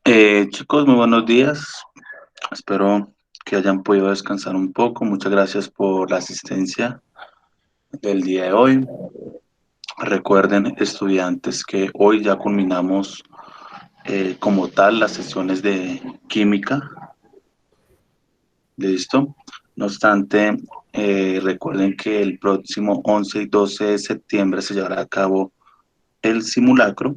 Chicos, muy buenos días. Espero que hayan podido descansar un poco. Muchas gracias por la asistencia del día de hoy. Recuerden, estudiantes, que hoy ya culminamos como tal las sesiones de química. ¿Listo? No obstante, recuerden que el próximo 11 y 12 de septiembre se llevará a cabo el simulacro,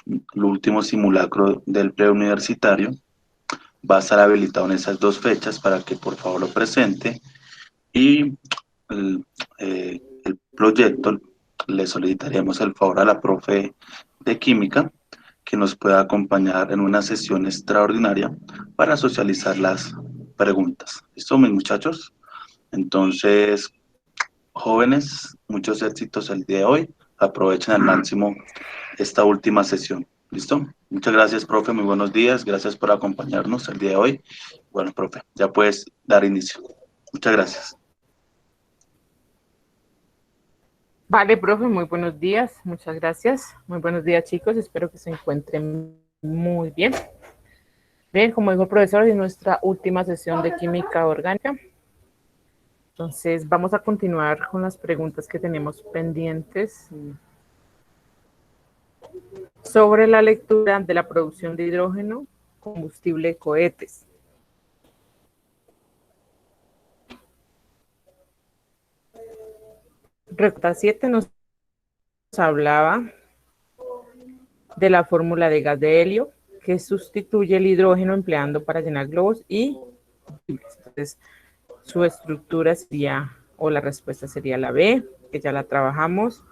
el último simulacro del preuniversitario. Va a estar habilitado en esas dos fechas para que por favor lo presente y el proyecto le solicitaríamos el favor a la profe de química que nos pueda acompañar en una sesión extraordinaria para socializar las preguntas. ¿Listo, mis muchachos? Entonces, jóvenes, muchos éxitos el día de hoy. Aprovechen al máximo esta última sesión. ¿Listo? Muchas gracias, profe. Muy buenos días. Gracias por acompañarnos el día de hoy. Bueno, profe, ya puedes dar inicio. Muchas gracias. Vale, profe, muy buenos días, muchas gracias. Muy buenos días, chicos, espero que se encuentren muy bien. Bien, como dijo el profesor, es nuestra última sesión de química orgánica. Entonces, vamos a continuar con las preguntas que tenemos pendientes sobre la lectura de la producción de hidrógeno, combustible de cohetes. Recta 7 nos hablaba de la fórmula de gas de helio que sustituye el hidrógeno empleando para llenar globos y entonces su estructura sería, o la respuesta sería la B, que ya la trabajamos.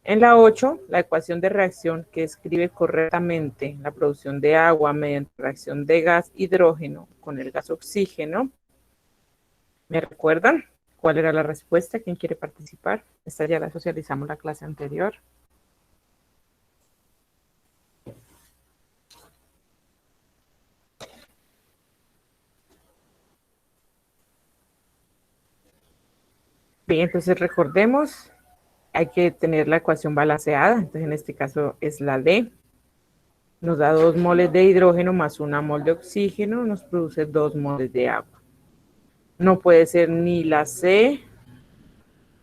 En la 8, la ecuación de reacción que escribe correctamente la producción de agua mediante reacción de gas hidrógeno con el gas oxígeno. ¿Me recuerdan cuál era la respuesta? ¿Quién quiere participar? Esta ya la socializamos la clase anterior. Bien, entonces recordemos, hay que tener la ecuación balanceada, entonces en este caso es la D. Nos da 2 moles de hidrógeno más 1 mol de oxígeno, nos produce 2 moles de agua. No puede ser ni la C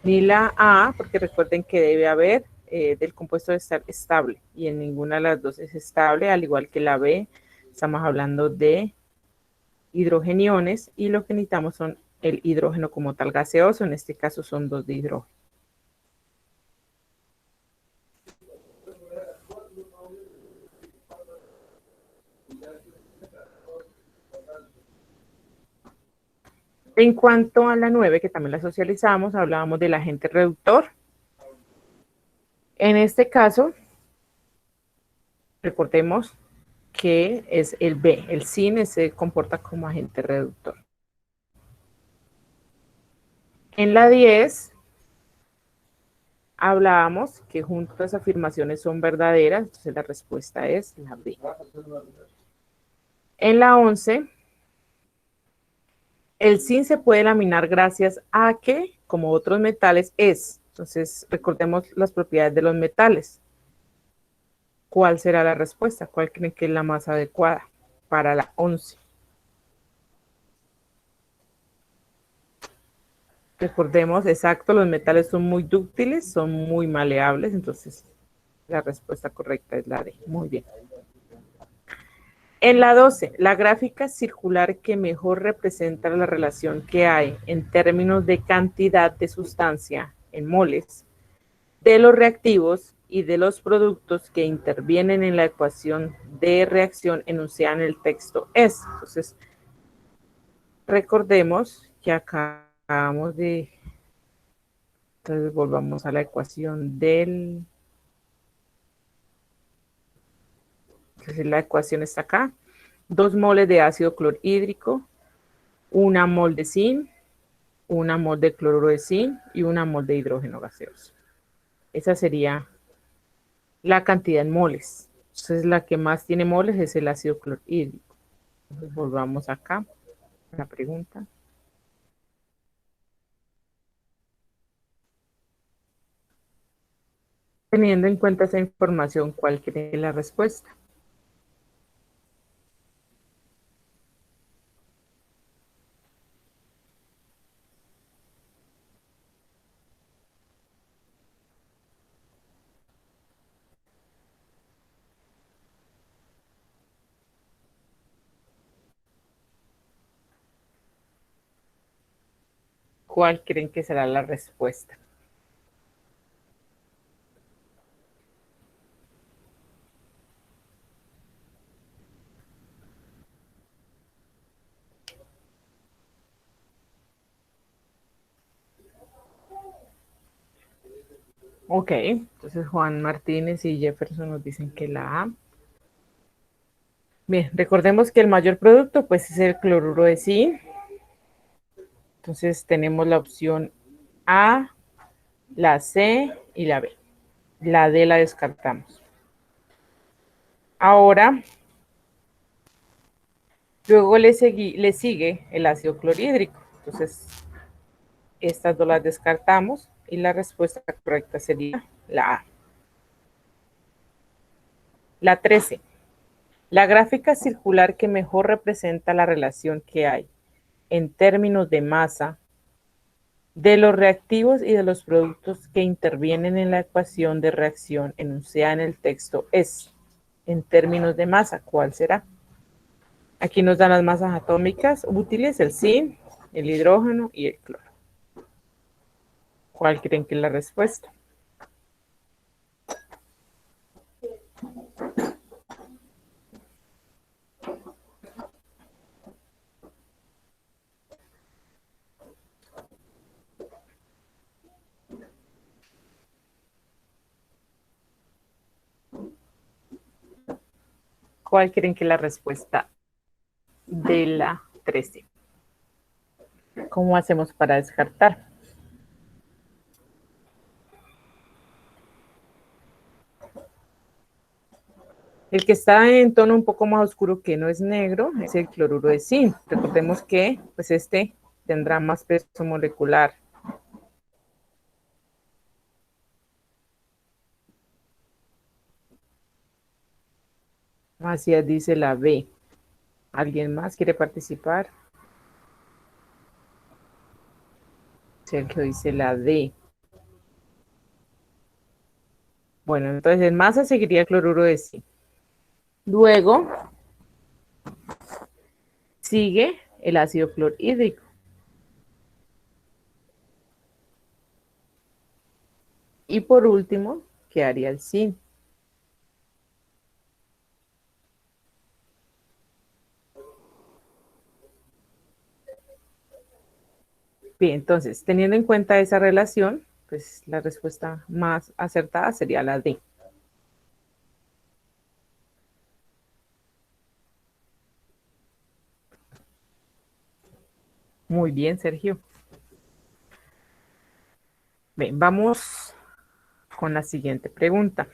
ni la A, porque recuerden que debe haber del compuesto de estar estable, y en ninguna de las dos es estable, al igual que la B, estamos hablando de hidrogeniones, y lo que necesitamos son el hidrógeno como tal gaseoso, en este caso son 2 de hidrógeno. En cuanto a la 9, que también la socializamos, hablábamos del agente reductor. En este caso, recordemos que es el B, el cine se comporta como agente reductor. En la 10, hablábamos que juntas las afirmaciones son verdaderas, entonces la respuesta es la B. En la 11, el zinc se puede laminar gracias a que, como otros metales, es. Entonces, recordemos las propiedades de los metales. ¿Cuál será la respuesta? ¿Cuál creen que es la más adecuada para la 11? Recordemos, exacto, los metales son muy dúctiles, son muy maleables, entonces la respuesta correcta es la D. Muy bien. En la 12, la gráfica circular que mejor representa la relación que hay en términos de cantidad de sustancia en moles de los reactivos y de los productos que intervienen en la ecuación de reacción enunciada en el texto es. Entonces, recordemos que acá acabamos de... Entonces, volvamos a la ecuación del... Entonces, la ecuación está acá. 2 moles de ácido clorhídrico, 1 mol de zinc, 1 mol de cloruro de zinc y 1 mol de hidrógeno gaseoso. Esa sería la cantidad en moles. Entonces, la que más tiene moles es el ácido clorhídrico. Entonces, volvamos acá a la pregunta. Teniendo en cuenta esa información, ¿cuál cree la respuesta? ¿Cuál creen que será la respuesta? Ok, entonces Juan Martínez y Jefferson nos dicen que la A. Bien, recordemos que el mayor producto pues es el cloruro de zinc. Entonces tenemos la opción A, la C y la B. La D la descartamos. Ahora, luego le sigue el ácido clorhídrico. Entonces, estas dos las descartamos y la respuesta correcta sería la A. La 13. La gráfica circular que mejor representa la relación que hay en términos de masa de los reactivos y de los productos que intervienen en la ecuación de reacción enunciada en el texto es, en términos de masa, ¿cuál será? Aquí nos dan las masas atómicas útiles, el zinc, el hidrógeno y el cloro. ¿Cuál creen que es la respuesta? ¿Cuál creen que es la respuesta de la 13? ¿Cómo hacemos para descartar? El que está en tono un poco más oscuro que no es negro es el cloruro de zinc. Recordemos que pues este tendrá más peso molecular. Así es, dice la B. ¿Alguien más quiere participar? Sergio dice la D. Bueno, entonces en masa seguiría el cloruro de zinc. Luego sigue el ácido clorhídrico. Y por último, quedaría el zinc. Bien, entonces, teniendo en cuenta esa relación, pues la respuesta más acertada sería la D. Muy bien, Sergio. Bien, vamos con la siguiente pregunta.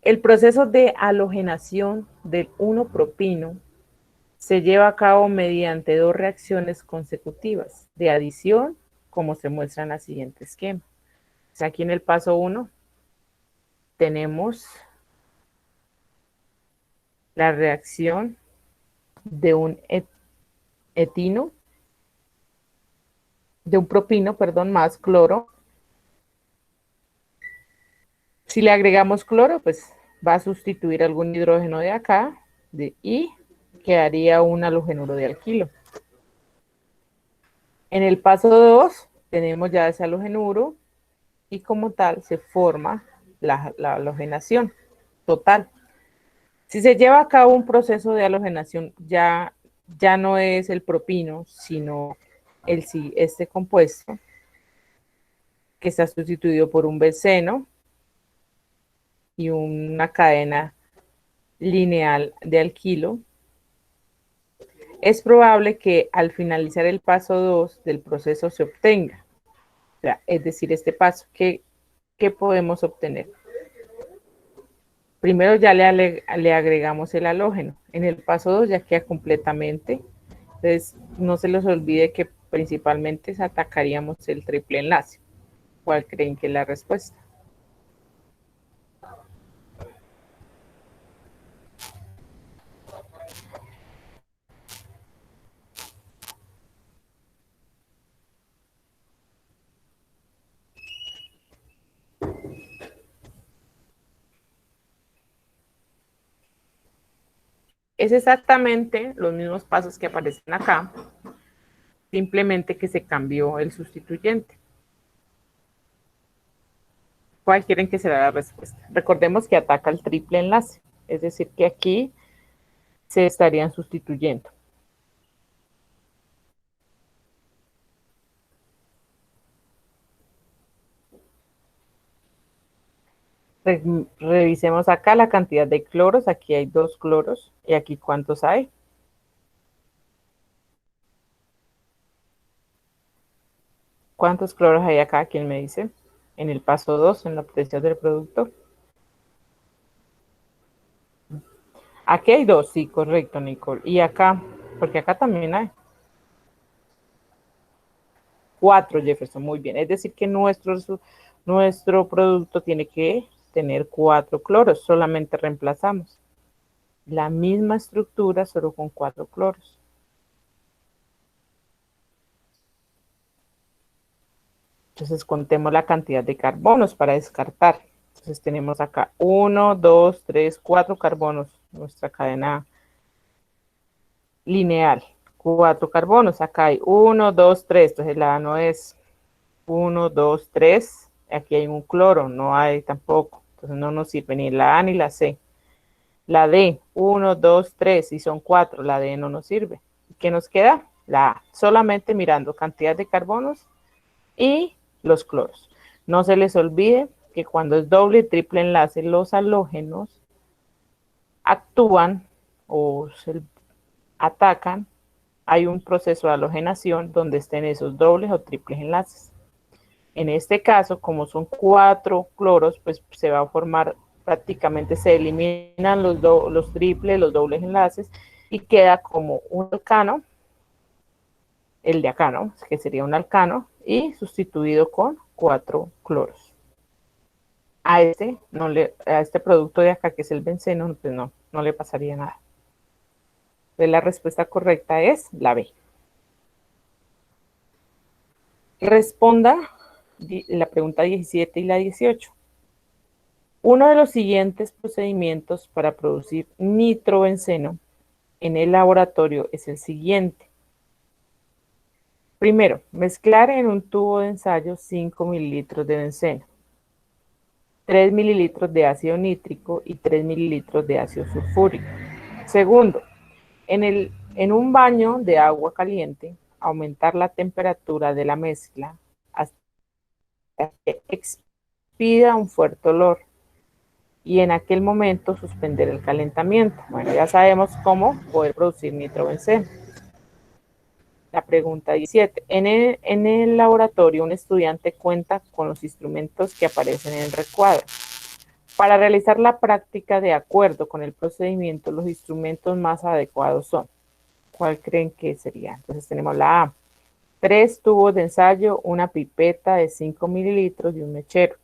El proceso de halogenación del 1-propino se lleva a cabo mediante dos reacciones consecutivas de adición, como se muestra en el siguiente esquema. O sea, aquí en el paso 1 tenemos la reacción de un etino, de un propino, perdón, más cloro. Si le agregamos cloro, pues va a sustituir algún hidrógeno de acá y quedaría un halogenuro de alquilo. En el paso 2 tenemos ya ese halogenuro y como tal se forma la halogenación total. Si se lleva a cabo un proceso de halogenación, ya no es el propino, sino este compuesto que está sustituido por un beceno y una cadena lineal de alquilo. Es probable que al finalizar el paso 2 del proceso se obtenga, o sea, es decir, este paso, ¿qué podemos obtener? Primero ya le agregamos el halógeno. En el paso 2 ya queda completamente. Entonces, no se les olvide que principalmente atacaríamos el triple enlace. ¿Cuál creen que es la respuesta? Es exactamente los mismos pasos que aparecen acá, simplemente que se cambió el sustituyente. ¿Cuál quieren que será la respuesta? Recordemos que ataca el triple enlace, es decir, que aquí se estarían sustituyendo. Revisemos acá la cantidad de cloros. Aquí hay 2 cloros. ¿Y aquí cuántos hay? ¿Cuántos cloros hay acá? ¿Quién me dice? En el paso 2, en la obtención del producto. Aquí hay 2, sí, correcto, Nicole. Y acá, porque acá también hay 4, Jefferson, muy bien. Es decir, que nuestro producto tiene que tener 4 cloros. Solamente reemplazamos la misma estructura, solo con 4 cloros. Entonces contemos la cantidad de carbonos para descartar. Entonces tenemos acá 1, 2, 3, 4 carbonos, nuestra cadena lineal. 4 carbonos, acá hay 1, 2, 3, entonces la A no es 1, 2, 3, aquí hay un cloro, no hay tampoco, entonces no nos sirve ni la A ni la C. La D, 1, 2, 3, y son 4, la D no nos sirve. ¿Qué nos queda? La A, solamente mirando cantidad de carbonos y los cloros. No se les olvide que cuando es doble y triple enlace, los halógenos actúan o se atacan. Hay un proceso de halogenación donde estén esos dobles o triples enlaces. En este caso, como son 4 cloros, pues se va a formar, prácticamente se eliminan los triples, los dobles enlaces, y queda como un alcano, el de acá, ¿no? Que sería un alcano, y sustituido con 4 cloros. A este producto de acá, que es el benceno, pues no le pasaría nada. Entonces la respuesta correcta es la B. Responda la pregunta 17 y la 18. Uno de los siguientes procedimientos para producir nitrobenceno en el laboratorio es el siguiente. Primero, mezclar en un tubo de ensayo 5 mililitros de benceno, 3 mililitros de ácido nítrico y 3 mililitros de ácido sulfúrico. Segundo, en un baño de agua caliente, aumentar la temperatura de la mezcla hasta que expida un fuerte olor y en aquel momento suspender el calentamiento. Bueno, ya sabemos cómo poder producir nitrobenceno. La pregunta 17. En el laboratorio, un estudiante cuenta con los instrumentos que aparecen en el recuadro. Para realizar la práctica de acuerdo con el procedimiento, los instrumentos más adecuados son. ¿Cuál creen que sería? Entonces tenemos la A. 3 tubos de ensayo, una pipeta de 5 mililitros y un mechero.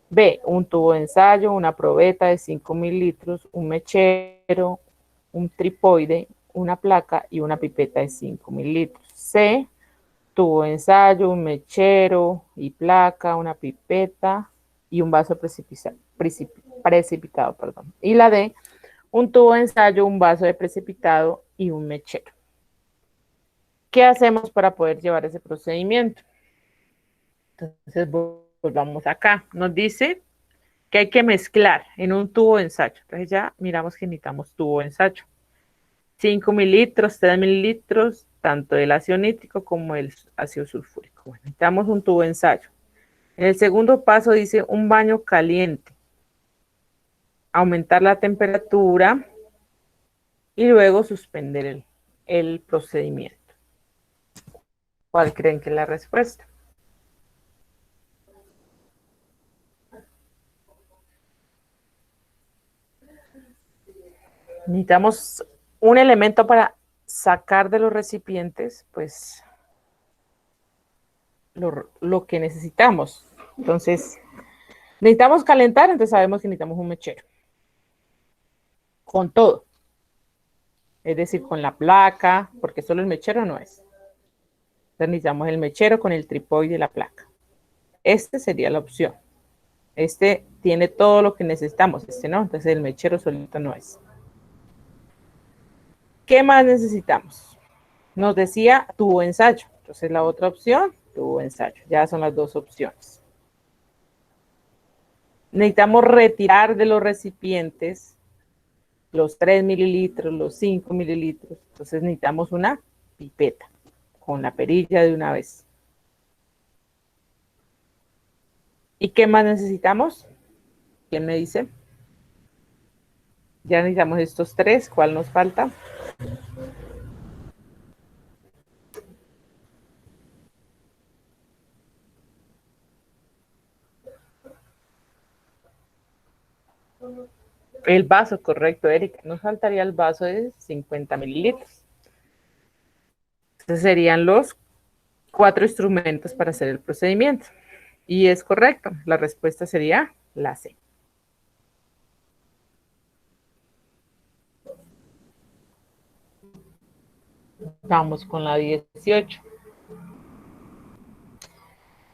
B. Un tubo de ensayo, una probeta de 5 mililitros, un mechero, un tripoide, una placa y una pipeta de 5 mililitros. C. Tubo de ensayo, un mechero y placa, una pipeta y un vaso precipitado. Y la D. Un tubo de ensayo, un vaso de precipitado y un mechero. ¿Qué hacemos para poder llevar ese procedimiento? Entonces volvamos acá. Nos dice que hay que mezclar en un tubo de ensayo. Entonces ya miramos que necesitamos tubo de ensayo. 5 mililitros, 3 mililitros, tanto del ácido nítrico como el ácido sulfúrico. Bueno, necesitamos un tubo de ensayo. En el segundo paso dice un baño caliente. Aumentar la temperatura y luego suspender el procedimiento. ¿Cuál creen que es la respuesta? Necesitamos un elemento para sacar de los recipientes, pues, lo que necesitamos. Entonces, necesitamos calentar, entonces sabemos que necesitamos un mechero. Con todo. Es decir, con la placa, porque solo el mechero no es. Entonces necesitamos el mechero con el tripoide y la placa. Este sería la opción. Este tiene todo lo que necesitamos, este no, entonces el mechero solito no es. ¿Qué más necesitamos? Nos decía tubo ensayo. Entonces la otra opción, tubo ensayo. Ya son las dos opciones. Necesitamos retirar de los recipientes los 3 mililitros, los 5 mililitros. Entonces necesitamos una pipeta con la perilla de una vez. ¿Y qué más necesitamos? ¿Quién me dice? Ya necesitamos estos tres. ¿Cuál nos falta? El vaso, correcto, Erika. Nos faltaría el vaso de 50 mililitros. Entonces serían los 4 instrumentos para hacer el procedimiento. Y es correcto. La respuesta sería la C. Vamos con la 18.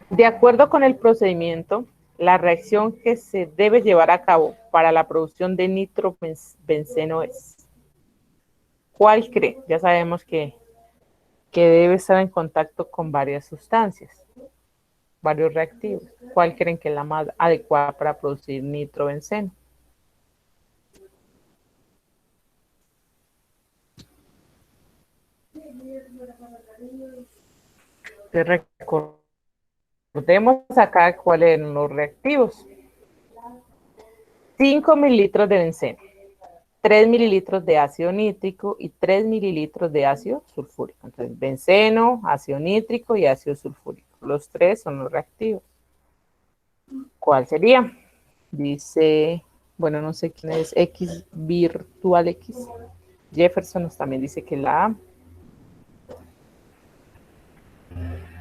De acuerdo con el procedimiento, la reacción que se debe llevar a cabo para la producción de nitrobenceno es. ¿Cuál cree? Ya sabemos que debe estar en contacto con varias sustancias, varios reactivos. ¿Cuál creen que es la más adecuada para producir nitrobenceno? Recordemos acá cuáles eran los reactivos. 5 mililitros de benceno, 3 mililitros de ácido nítrico y 3 mililitros de ácido sulfúrico. Entonces, benceno, ácido nítrico y ácido sulfúrico. Los tres son los reactivos. ¿Cuál sería? Dice, bueno, no sé quién es, X virtual X. Jefferson nos también dice que la A.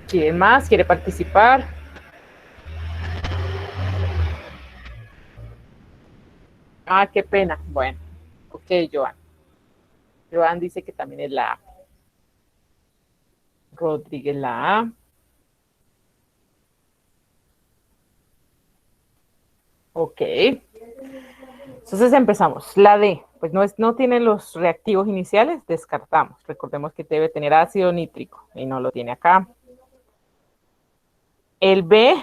¿Quién más quiere participar? Ah, qué pena. Bueno, ok, Joan. Joan dice que también es la A. Rodríguez la A. Ok. Entonces empezamos. La D, pues no tiene los reactivos iniciales, descartamos. Recordemos que debe tener ácido nítrico y no lo tiene acá. El B,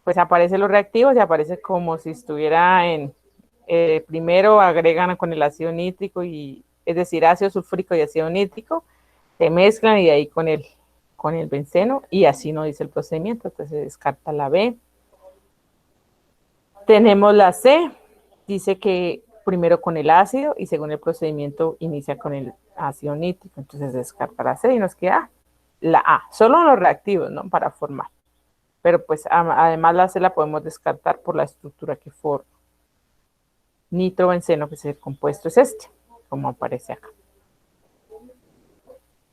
pues aparecen los reactivos y aparece como si estuviera en, primero agregan con el ácido nítrico, y es decir, ácido sulfúrico y ácido nítrico, se mezclan y de ahí con el benceno, y así no dice el procedimiento, entonces se descarta la B. Tenemos la C, dice que primero con el ácido y según el procedimiento inicia con el ácido nítrico, entonces descarta la C y nos queda la A, solo los reactivos, ¿no? Para formar. Pero pues además la C la podemos descartar por la estructura que forma. Nitrobenceno, que es el compuesto, es este, como aparece acá.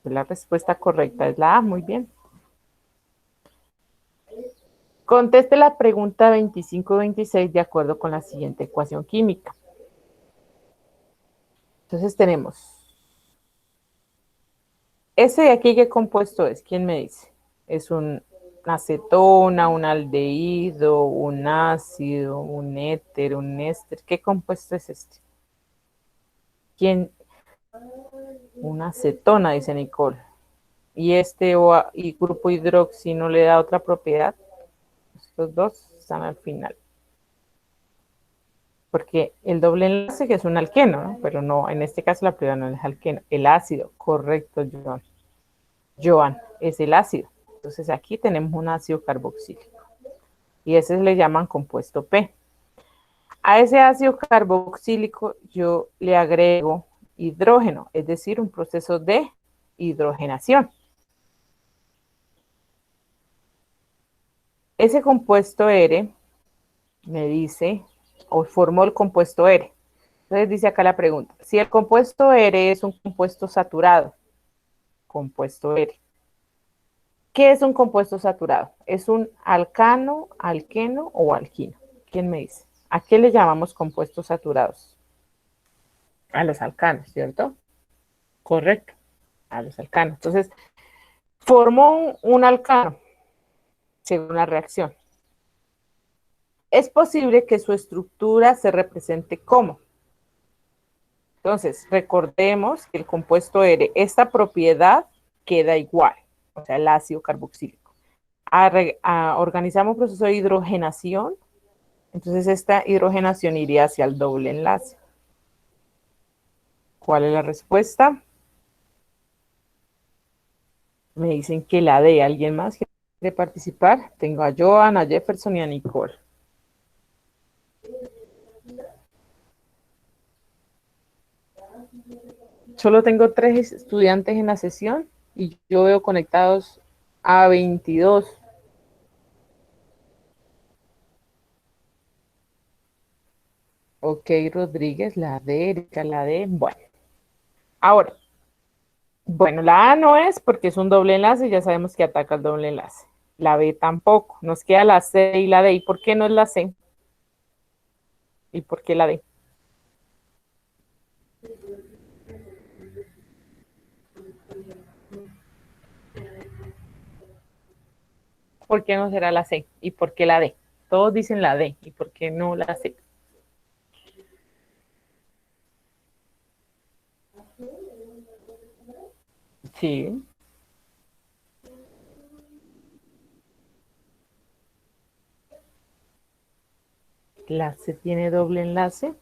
La respuesta correcta es la A, muy bien. Conteste la pregunta 25-26 de acuerdo con la siguiente ecuación química. Entonces tenemos, ese de aquí, ¿qué compuesto es? ¿Quién me dice? Es una acetona, un aldehído, un ácido, un éter, un éster. ¿Qué compuesto es este? ¿Quién? Una acetona, dice Nicole. ¿Y y grupo hidroxi no le da otra propiedad? Estos dos están al final. Porque el doble enlace, que es un alqueno, ¿no? Pero no, en este caso la prueba no es alqueno. El ácido, correcto, Joan. Joan, es el ácido. Entonces aquí tenemos un ácido carboxílico. Y ese le llaman compuesto P. A ese ácido carboxílico yo le agrego hidrógeno, es decir, un proceso de hidrogenación. Ese compuesto R me dice, o formó el compuesto R. Entonces dice acá la pregunta, si el compuesto R es un compuesto saturado, compuesto R. ¿Qué es un compuesto saturado? ¿Es un alcano, alqueno o alquino? ¿Quién me dice? ¿A qué le llamamos compuestos saturados? A los alcanos, ¿cierto? Correcto, a los alcanos. Entonces, formó un alcano según la reacción. Es posible que su estructura se represente como. Entonces, recordemos que el compuesto R, esta propiedad queda igual, o sea, el ácido carboxílico. Organizamos un proceso de hidrogenación, entonces esta hidrogenación iría hacia el doble enlace. ¿Cuál es la respuesta? Me dicen que la D. ¿Alguien más quiere participar? Tengo a Joan, a Jefferson y a Nicole. Solo tengo 3 estudiantes en la sesión y yo veo conectados a 22. Ok, Rodríguez, la D, Erika, la D. Bueno, ahora, bueno, la A no es porque es un doble enlace, ya sabemos que ataca el doble enlace. La B tampoco. Nos queda la C y la D. ¿Y por qué no es la C? ¿Y por qué la D? ¿Por qué no será la C? ¿Y por qué la D? Todos dicen la D. ¿Y por qué no la C? Sí. La C tiene doble enlace.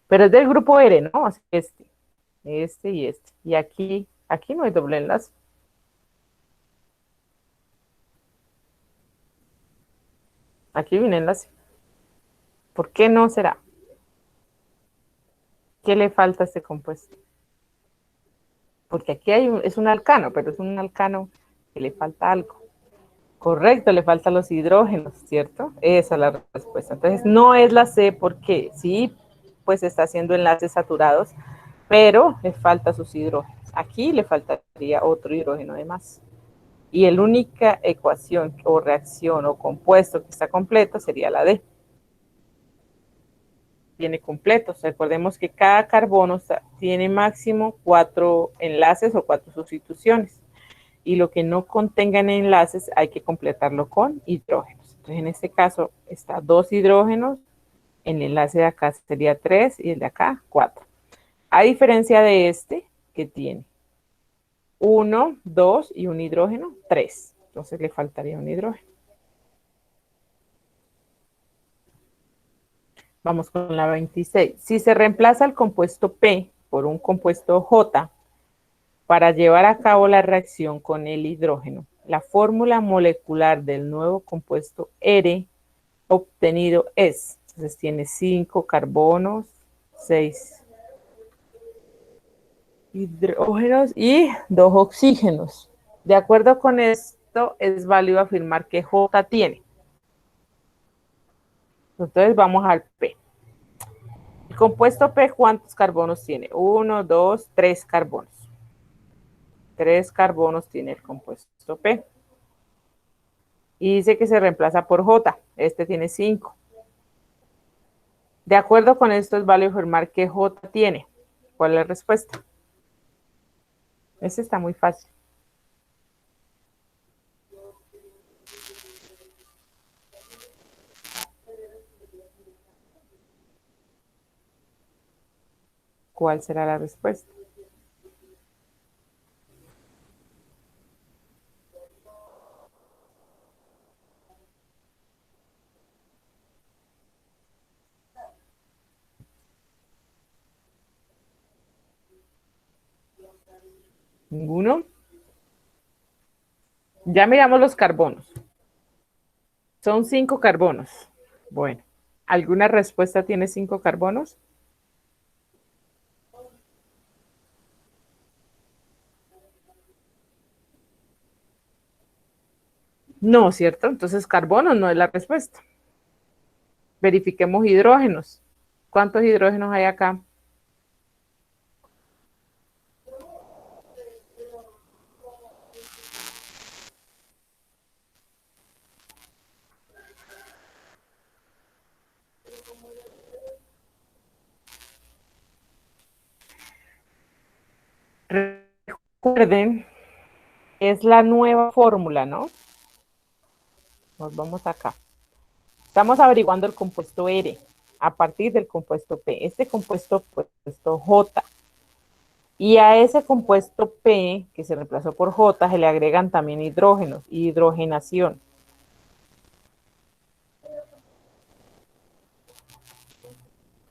Pero es del grupo R, ¿no? Así que este y este. Y aquí no hay doble enlace. Aquí viene enlace. ¿Por qué no será? ¿Qué le falta a este compuesto? Porque aquí es un alcano, pero es un alcano que le falta algo. Correcto, le faltan los hidrógenos, ¿cierto? Esa es la respuesta. Entonces, no es la C porque sí, pues está haciendo enlaces saturados, pero le falta sus hidrógenos. Aquí le faltaría otro hidrógeno de más. Y la única ecuación o reacción o compuesto que está completo sería la D. Tiene completos. Recordemos que cada carbono tiene máximo 4 enlaces o 4 sustituciones. Y lo que no contengan enlaces hay que completarlo con hidrógenos. Entonces, en este caso, está 2 hidrógenos, el enlace de acá sería 3 y el de acá 4. A diferencia de este, que tiene 1, 2 y un hidrógeno, 3. Entonces, le faltaría un hidrógeno. Vamos con la 26. Si se reemplaza el compuesto P por un compuesto J para llevar a cabo la reacción con el hidrógeno, la fórmula molecular del nuevo compuesto R obtenido es, entonces tiene 5 carbonos, 6 hidrógenos y 2 oxígenos. De acuerdo con esto, es válido afirmar que J tiene. Entonces vamos al P. El compuesto P, ¿cuántos carbonos tiene? 1, 2, 3 carbonos. 3 carbonos tiene el compuesto P. Y dice que se reemplaza por J. Este tiene 5. De acuerdo con esto, es válido afirmar que J tiene. ¿Cuál es la respuesta? Este está muy fácil. ¿Cuál será la respuesta? ¿Ninguno? Ya miramos los carbonos. Son 5 carbonos. Bueno, ¿alguna respuesta tiene 5 carbonos? No, ¿cierto? Entonces carbono no es la respuesta. Verifiquemos hidrógenos. ¿Cuántos hidrógenos hay acá? Recuerden, es la nueva fórmula, ¿no? Nos vamos acá. Estamos averiguando el compuesto R a partir del compuesto P. Este compuesto J Y a ese compuesto P, que se reemplazó por J, se le agregan también hidrógenos, hidrogenación.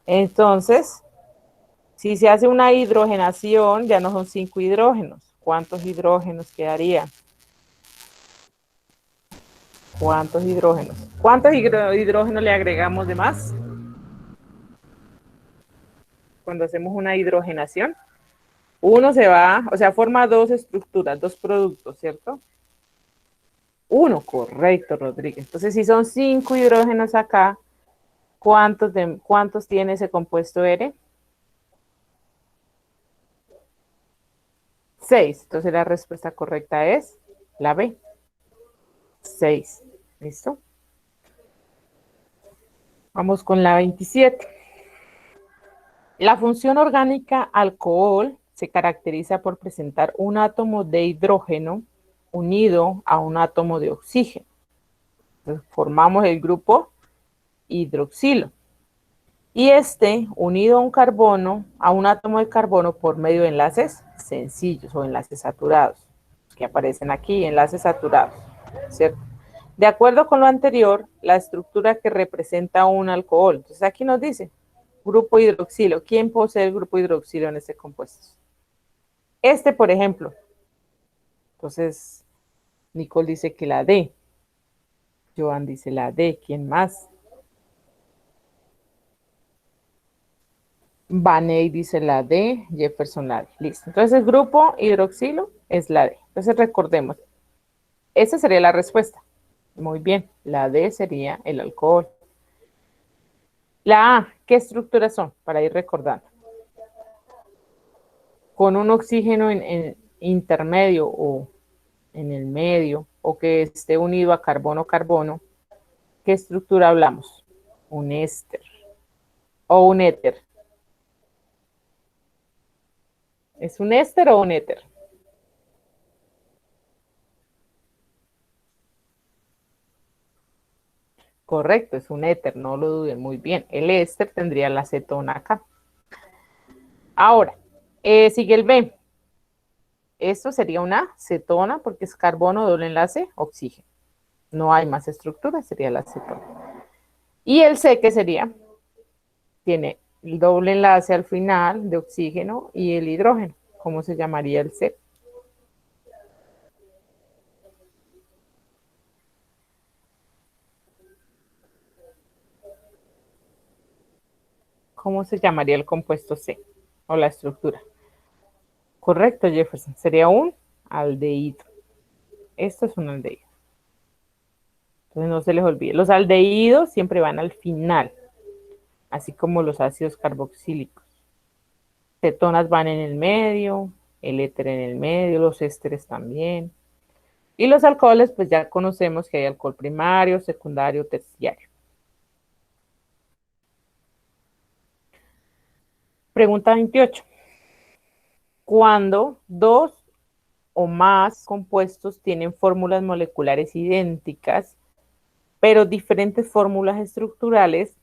Entonces, si se hace una hidrogenación, ya no son 5 hidrógenos. ¿Cuántos hidrógenos quedaría? ¿Cuántos hidrógenos? ¿Cuántos hidrógenos le agregamos de más cuando hacemos una hidrogenación? Uno se va, o sea, forma dos estructuras, dos productos, ¿cierto? Uno, correcto, Rodríguez. Entonces, si son 5 hidrógenos acá, ¿cuántos tiene ese compuesto R? 6. Entonces, la respuesta correcta es la B. 6. ¿Listo? Vamos con la 27. La función orgánica alcohol se caracteriza por presentar un átomo de hidrógeno unido a un átomo de oxígeno. Entonces, formamos el grupo hidroxilo. Y este, unido a un carbono, a un átomo de carbono por medio de enlaces sencillos o enlaces saturados, que aparecen aquí, enlaces saturados, ¿cierto? De acuerdo con lo anterior, la estructura que representa un alcohol. Entonces aquí nos dice, grupo hidroxilo. ¿Quién posee el grupo hidroxilo en este compuesto? Este, por ejemplo. Entonces, Nicole dice que la D. Joan dice la D. ¿Quién más? Vaney dice la D. Jefferson la D. Listo. Entonces, el grupo hidroxilo es la D. Entonces, recordemos. Esa sería la respuesta. Muy bien. La D sería el alcohol. La A, ¿qué estructuras son? Para ir recordando. Con un oxígeno en intermedio o en el medio, o que esté unido a carbono-carbono, ¿qué estructura hablamos? Un éster o un éter. ¿Es un éster o un éter? Correcto, es un éter, no lo duden, muy bien. El éster tendría la acetona acá. Ahora, sigue el B. Esto sería una cetona porque es carbono doble enlace, oxígeno. No hay más estructura, sería la acetona. Y el C, ¿qué sería? Tiene el doble enlace al final de oxígeno y el hidrógeno. ¿Cómo se llamaría el C? ¿Cómo se llamaría el compuesto C o la estructura? Correcto, Jefferson. Sería un aldehído. Esto es un aldehído. Entonces no se les olvide. Los aldehídos siempre van al final, así como los ácidos carboxílicos. Cetonas van en el medio, el éter en el medio, los ésteres también. Y los alcoholes, pues ya conocemos que hay alcohol primario, secundario, terciario. Pregunta 28. Cuando dos o más compuestos tienen fórmulas moleculares idénticas, pero diferentes fórmulas estructurales,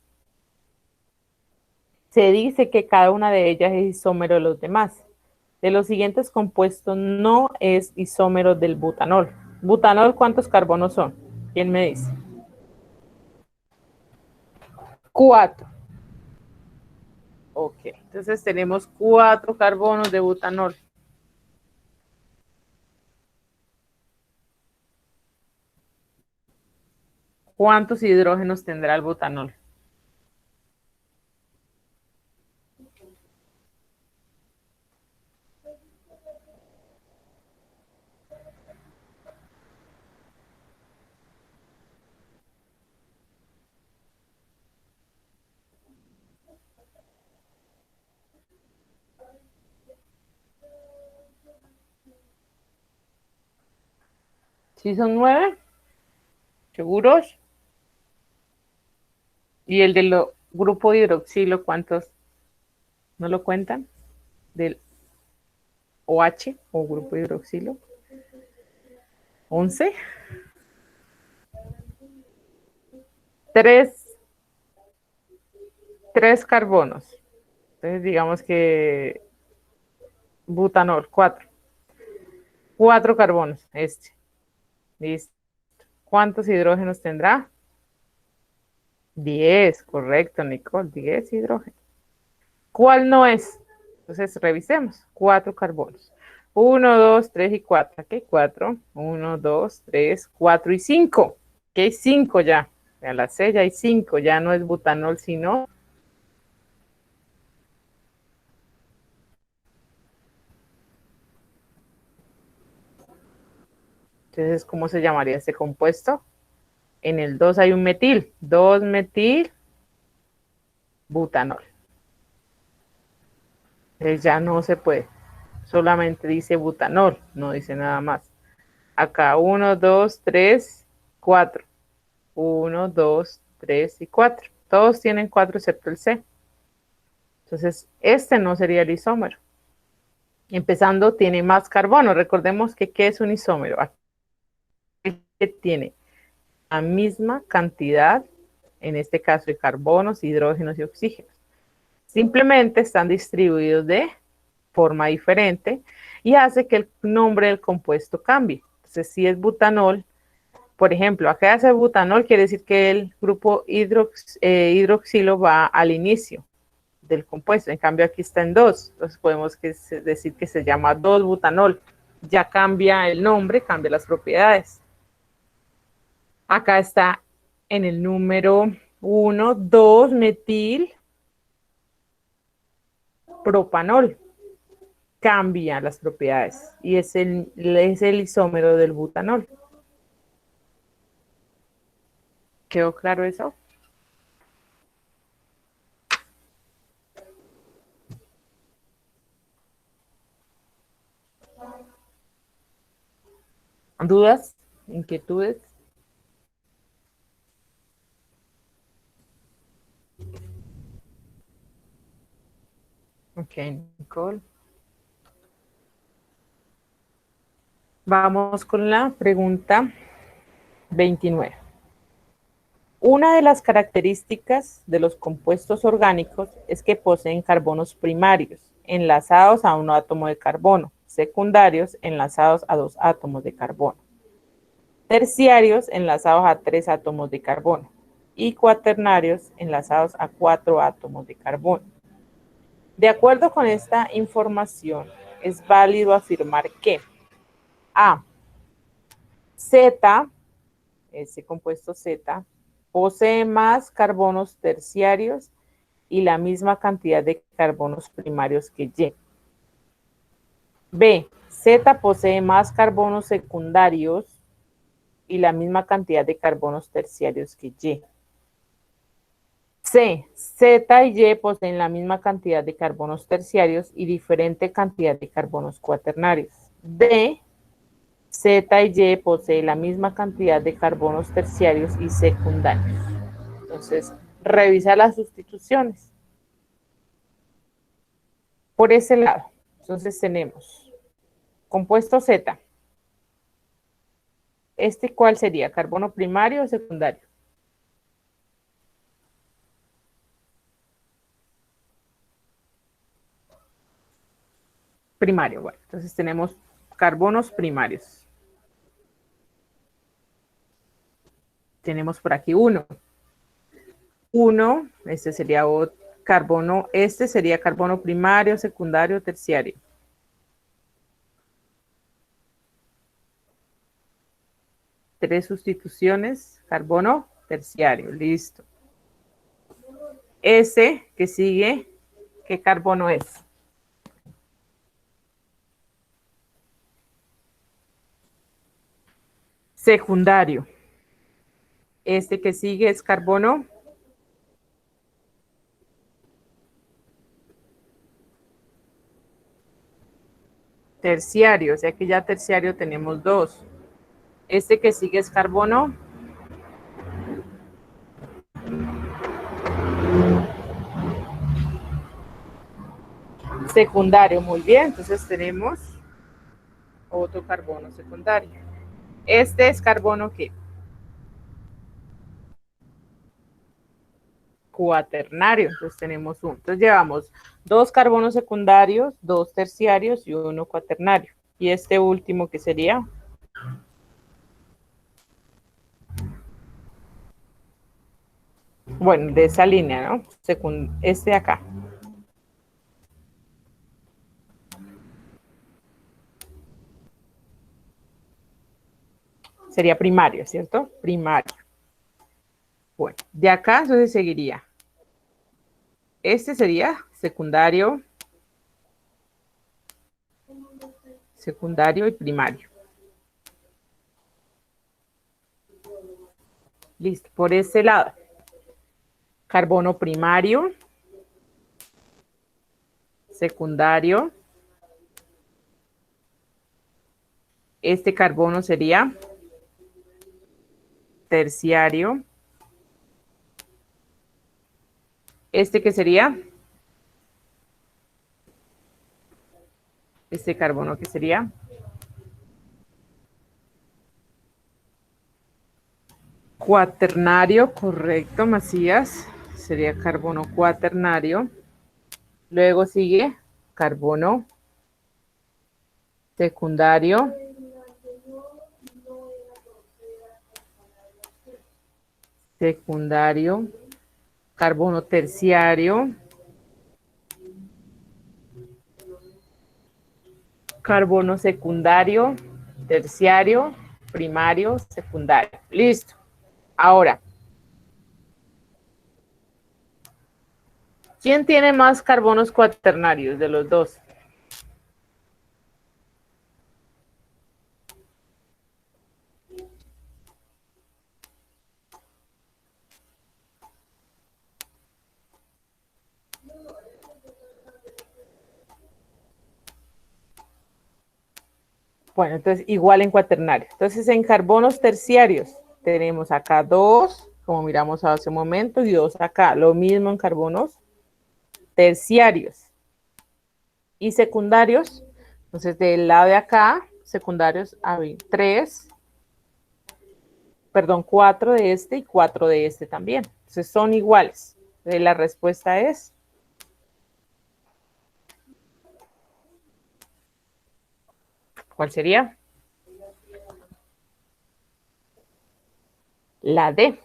se dice que cada una de ellas es isómero de los demás. De los siguientes compuestos no es isómero del butanol. Butanol, ¿cuántos carbonos son? ¿Quién me dice? 4. Ok, entonces tenemos 4 carbonos de butanol. ¿Cuántos hidrógenos tendrá el butanol? ¿Sí son 9? ¿Seguros? ¿Y el del grupo hidroxilo, cuántos no lo cuentan? Del OH o grupo hidroxilo. 11. 3 carbonos. Entonces digamos que butanol, 4. 4 carbonos, Listo. ¿Cuántos hidrógenos tendrá? 10, correcto, Nicole, 10 hidrógenos. ¿Cuál no es? Entonces, revisemos. 4 carbonos. 1, 2, 3 y 4. Aquí hay 4. 1, 2, 3, 4 y 5. Aquí hay 5 ya. A la C ya hay 5. Ya no es butanol, sino... Entonces, ¿cómo se llamaría este compuesto? En el 2 hay un metil. 2-metil butanol. Entonces ya no se puede. Solamente dice butanol, no dice nada más. Acá 1, 2, 3, 4. 1, 2, 3 y 4. Todos tienen 4 excepto el C. Entonces, este no sería el isómero. Empezando, tiene más carbono. Recordemos que ¿qué es un isómero? Aquí tiene la misma cantidad, en este caso, de carbonos, hidrógenos y oxígenos. Simplemente están distribuidos de forma diferente y hace que el nombre del compuesto cambie. Entonces, si es butanol, por ejemplo, acá hace butanol, quiere decir que el grupo hidroxilo va al inicio del compuesto. En cambio, aquí está en 2. Entonces, podemos decir que se llama 2-butanol. Ya cambia el nombre, cambia las propiedades. Acá está en el número 1, 2-metil propanol. Cambia las propiedades y es el isómero del butanol. ¿Quedó claro eso? ¿Dudas? ¿Inquietudes? Ok, Nicole. Vamos con la pregunta 29. Una de las características de los compuestos orgánicos es que poseen carbonos primarios, enlazados a un átomo de carbono, secundarios, enlazados a 2 átomos de carbono, terciarios, enlazados a 3 átomos de carbono, y cuaternarios, enlazados a 4 átomos de carbono. De acuerdo con esta información, es válido afirmar que A, Z, ese compuesto Z, posee más carbonos terciarios y la misma cantidad de carbonos primarios que Y. B, Z posee más carbonos secundarios y la misma cantidad de carbonos terciarios que Y. C, Z y Y poseen la misma cantidad de carbonos terciarios y diferente cantidad de carbonos cuaternarios. D, Z y Y poseen la misma cantidad de carbonos terciarios y secundarios. Entonces, revisa las sustituciones. Por ese lado, entonces tenemos compuesto Z. ¿Cuál sería? ¿Carbono primario o secundario? Primario, bueno. Entonces tenemos carbonos primarios. Tenemos por aquí 1. 1, este sería carbono, este sería carbono primario, secundario, terciario. Tres sustituciones, carbono terciario, listo. Ese que sigue, ¿qué carbono es? Secundario. Este que sigue es carbono terciario, o sea que ya terciario tenemos 2. Este que sigue es carbono secundario, muy bien, entonces tenemos otro carbono secundario. Este es carbono ¿qué? cuaternario. Entonces tenemos uno. Entonces llevamos 2 carbonos secundarios, 2 terciarios y 1 cuaternario. Y este último, ¿qué sería? Bueno, de esa línea, ¿no? Este de acá. Sería primario, ¿cierto? Primario. Bueno, de acá entonces seguiría. Este sería secundario, secundario y primario. Listo, por este lado. Carbono primario, secundario. Este carbono sería terciario. ¿Este qué sería? Este carbono que sería cuaternario, correcto, Macías. Sería carbono cuaternario. Luego sigue carbono secundario. Secundario. Carbono terciario. Carbono secundario, terciario, primario, secundario. Listo. Ahora, ¿quién tiene más carbonos cuaternarios de los dos? Bueno, entonces igual en cuaternario. Entonces en carbonos terciarios tenemos acá 2, como miramos hace un momento, y 2 acá. Lo mismo en carbonos terciarios. Y secundarios, entonces del lado de acá, secundarios hay 3, perdón, 4 de este y 4 de este también. Entonces son iguales. Entonces la respuesta es ¿cuál sería? La D.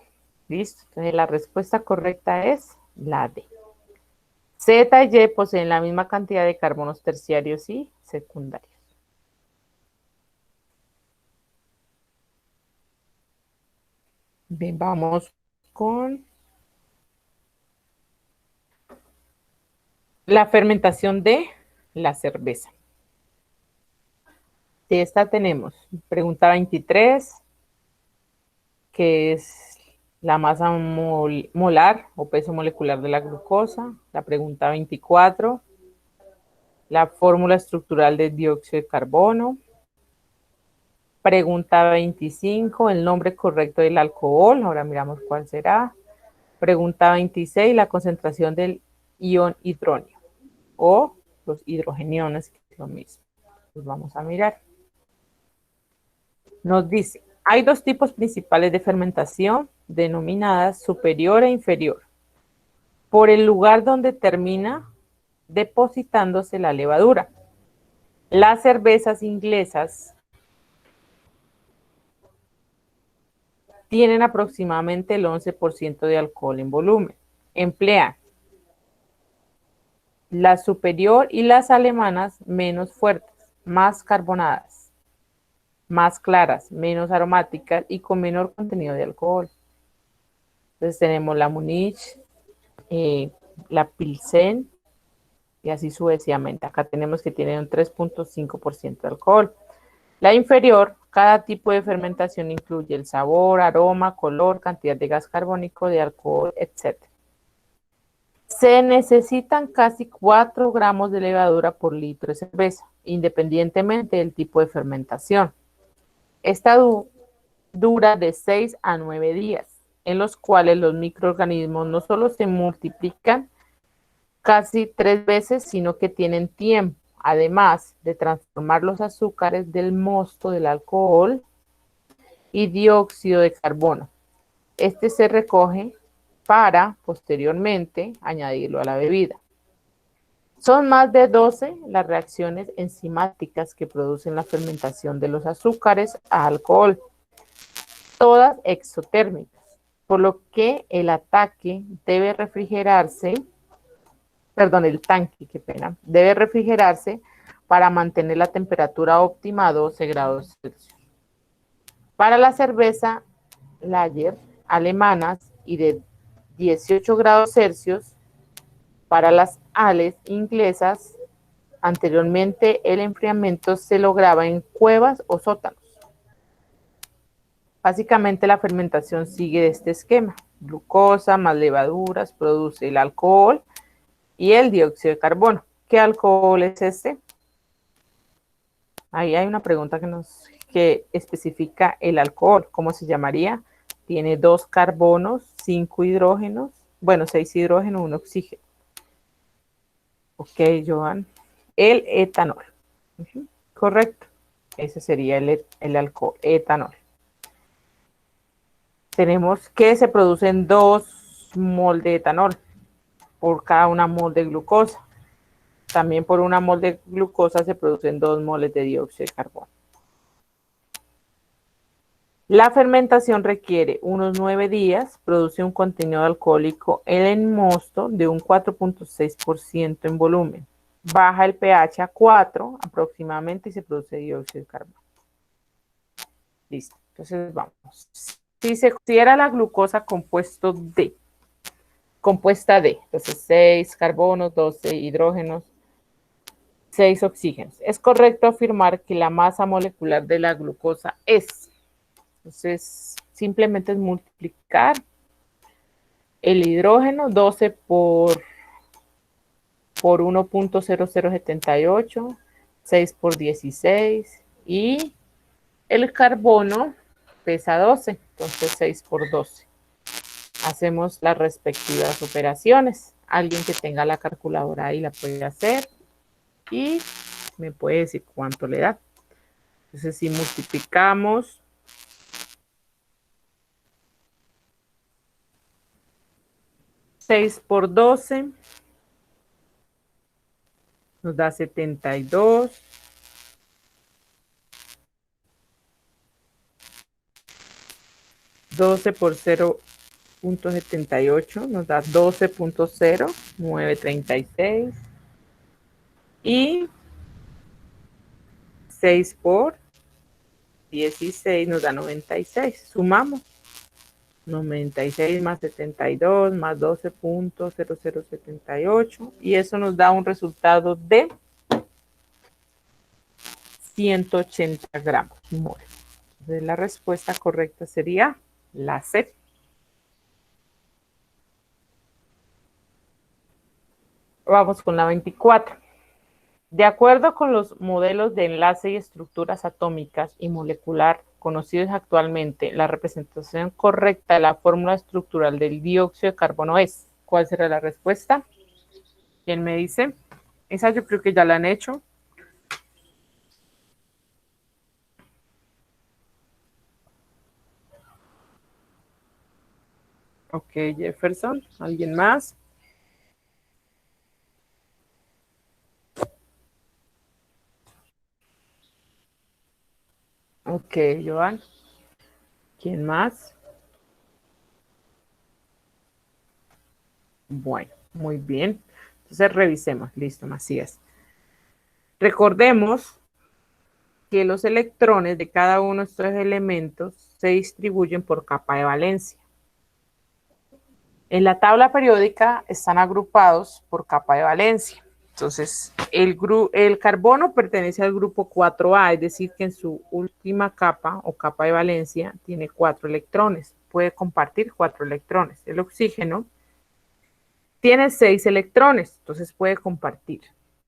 Listo. Entonces la respuesta correcta es la D. Z y Y poseen la misma cantidad de carbonos terciarios y secundarios. Bien, vamos con la fermentación de la cerveza. De esta tenemos pregunta 23, que es la masa molar o peso molecular de la glucosa. La pregunta 24, la fórmula estructural del dióxido de carbono. Pregunta 25, el nombre correcto del alcohol. Ahora miramos cuál será. Pregunta 26, la concentración del ion hidróneo o los hidrogeniones, que es lo mismo. Pues vamos a mirar. Nos dice, hay 2 tipos principales de fermentación denominadas superior e inferior, por el lugar donde termina depositándose la levadura. Las cervezas inglesas tienen aproximadamente el 11% de alcohol en volumen. Emplean la superior y las alemanas menos fuertes, más carbonadas, más claras, menos aromáticas y con menor contenido de alcohol. Entonces tenemos la Munich, la Pilsen y así sucesivamente. Acá tenemos que tienen un 3.5% de alcohol. La inferior, cada tipo de fermentación incluye el sabor, aroma, color, cantidad de gas carbónico, de alcohol, etc. Se necesitan casi 4 gramos de levadura por litro de cerveza, independientemente del tipo de fermentación. Esta dura de 6 a 9 días, en los cuales los microorganismos no solo se multiplican casi 3 veces, sino que tienen tiempo, además de transformar los azúcares del mosto del alcohol y dióxido de carbono. Este se recoge para posteriormente añadirlo a la bebida. Son más de 12 las reacciones enzimáticas que producen la fermentación de los azúcares a alcohol, todas exotérmicas, por lo que el ataque debe refrigerarse, perdón, el tanque, qué pena, debe refrigerarse para mantener la temperatura óptima a 12 grados Celsius. Para la cerveza lager alemanas y de 18 grados Celsius, para las ales inglesas, anteriormente el enfriamiento se lograba en cuevas o sótanos. Básicamente la fermentación sigue este esquema. Glucosa más levaduras produce el alcohol y el dióxido de carbono. ¿Qué alcohol es este? Ahí hay una pregunta que especifica el alcohol. ¿Cómo se llamaría? Tiene 2 carbonos, 5 hidrógenos, bueno, 6 hidrógenos, 1 oxígeno. Ok, Joan. El etanol. Correcto. Ese sería el alcohol, etanol. Tenemos que se producen 2 mol de etanol por cada una mol de glucosa. También por una mol de glucosa se producen 2 moles de dióxido de carbono. La fermentación requiere unos 9 días, produce un contenido alcohólico en el mosto de un 4.6% en volumen. Baja el pH a 4 aproximadamente y se produce dióxido de carbono. Listo, entonces vamos. Si se considera la glucosa compuesta D, entonces 6 carbonos, 12 hidrógenos, 6 oxígenos. Es correcto afirmar que la masa molecular de la glucosa es, entonces simplemente es multiplicar el hidrógeno 12 por 1.0078, 6 por 16 y el carbono pesa 12, entonces 6 por 12. Hacemos las respectivas operaciones. Alguien que tenga la calculadora ahí la puede hacer y me puede decir cuánto le da. Entonces, si multiplicamos 6 por 12, nos da 72. 12 por 0.78 nos da 12.0936 y 6 por 16 nos da 96. Sumamos 96 más 72 más 12.0078 y eso nos da un resultado de 180 gramos mol. Entonces la respuesta correcta sería la C. Vamos con la 24. De acuerdo con los modelos de enlace y estructuras atómicas y molecular conocidos actualmente, la representación correcta de la fórmula estructural del dióxido de carbono es. ¿Cuál será la respuesta? ¿Quién me dice? Esa yo creo que ya la han hecho. Ok, Jefferson. ¿Alguien más? Ok, Joan. ¿Quién más? Bueno, muy bien. Entonces revisemos. Listo, Macías. Recordemos que los electrones de cada uno de estos elementos se distribuyen por capa de valencia. En la tabla periódica están agrupados por capa de valencia. Entonces, el carbono pertenece al grupo 4A, es decir, que en su última capa o capa de valencia tiene 4 electrones. Puede compartir 4 electrones. El oxígeno tiene 6 electrones, entonces puede compartir.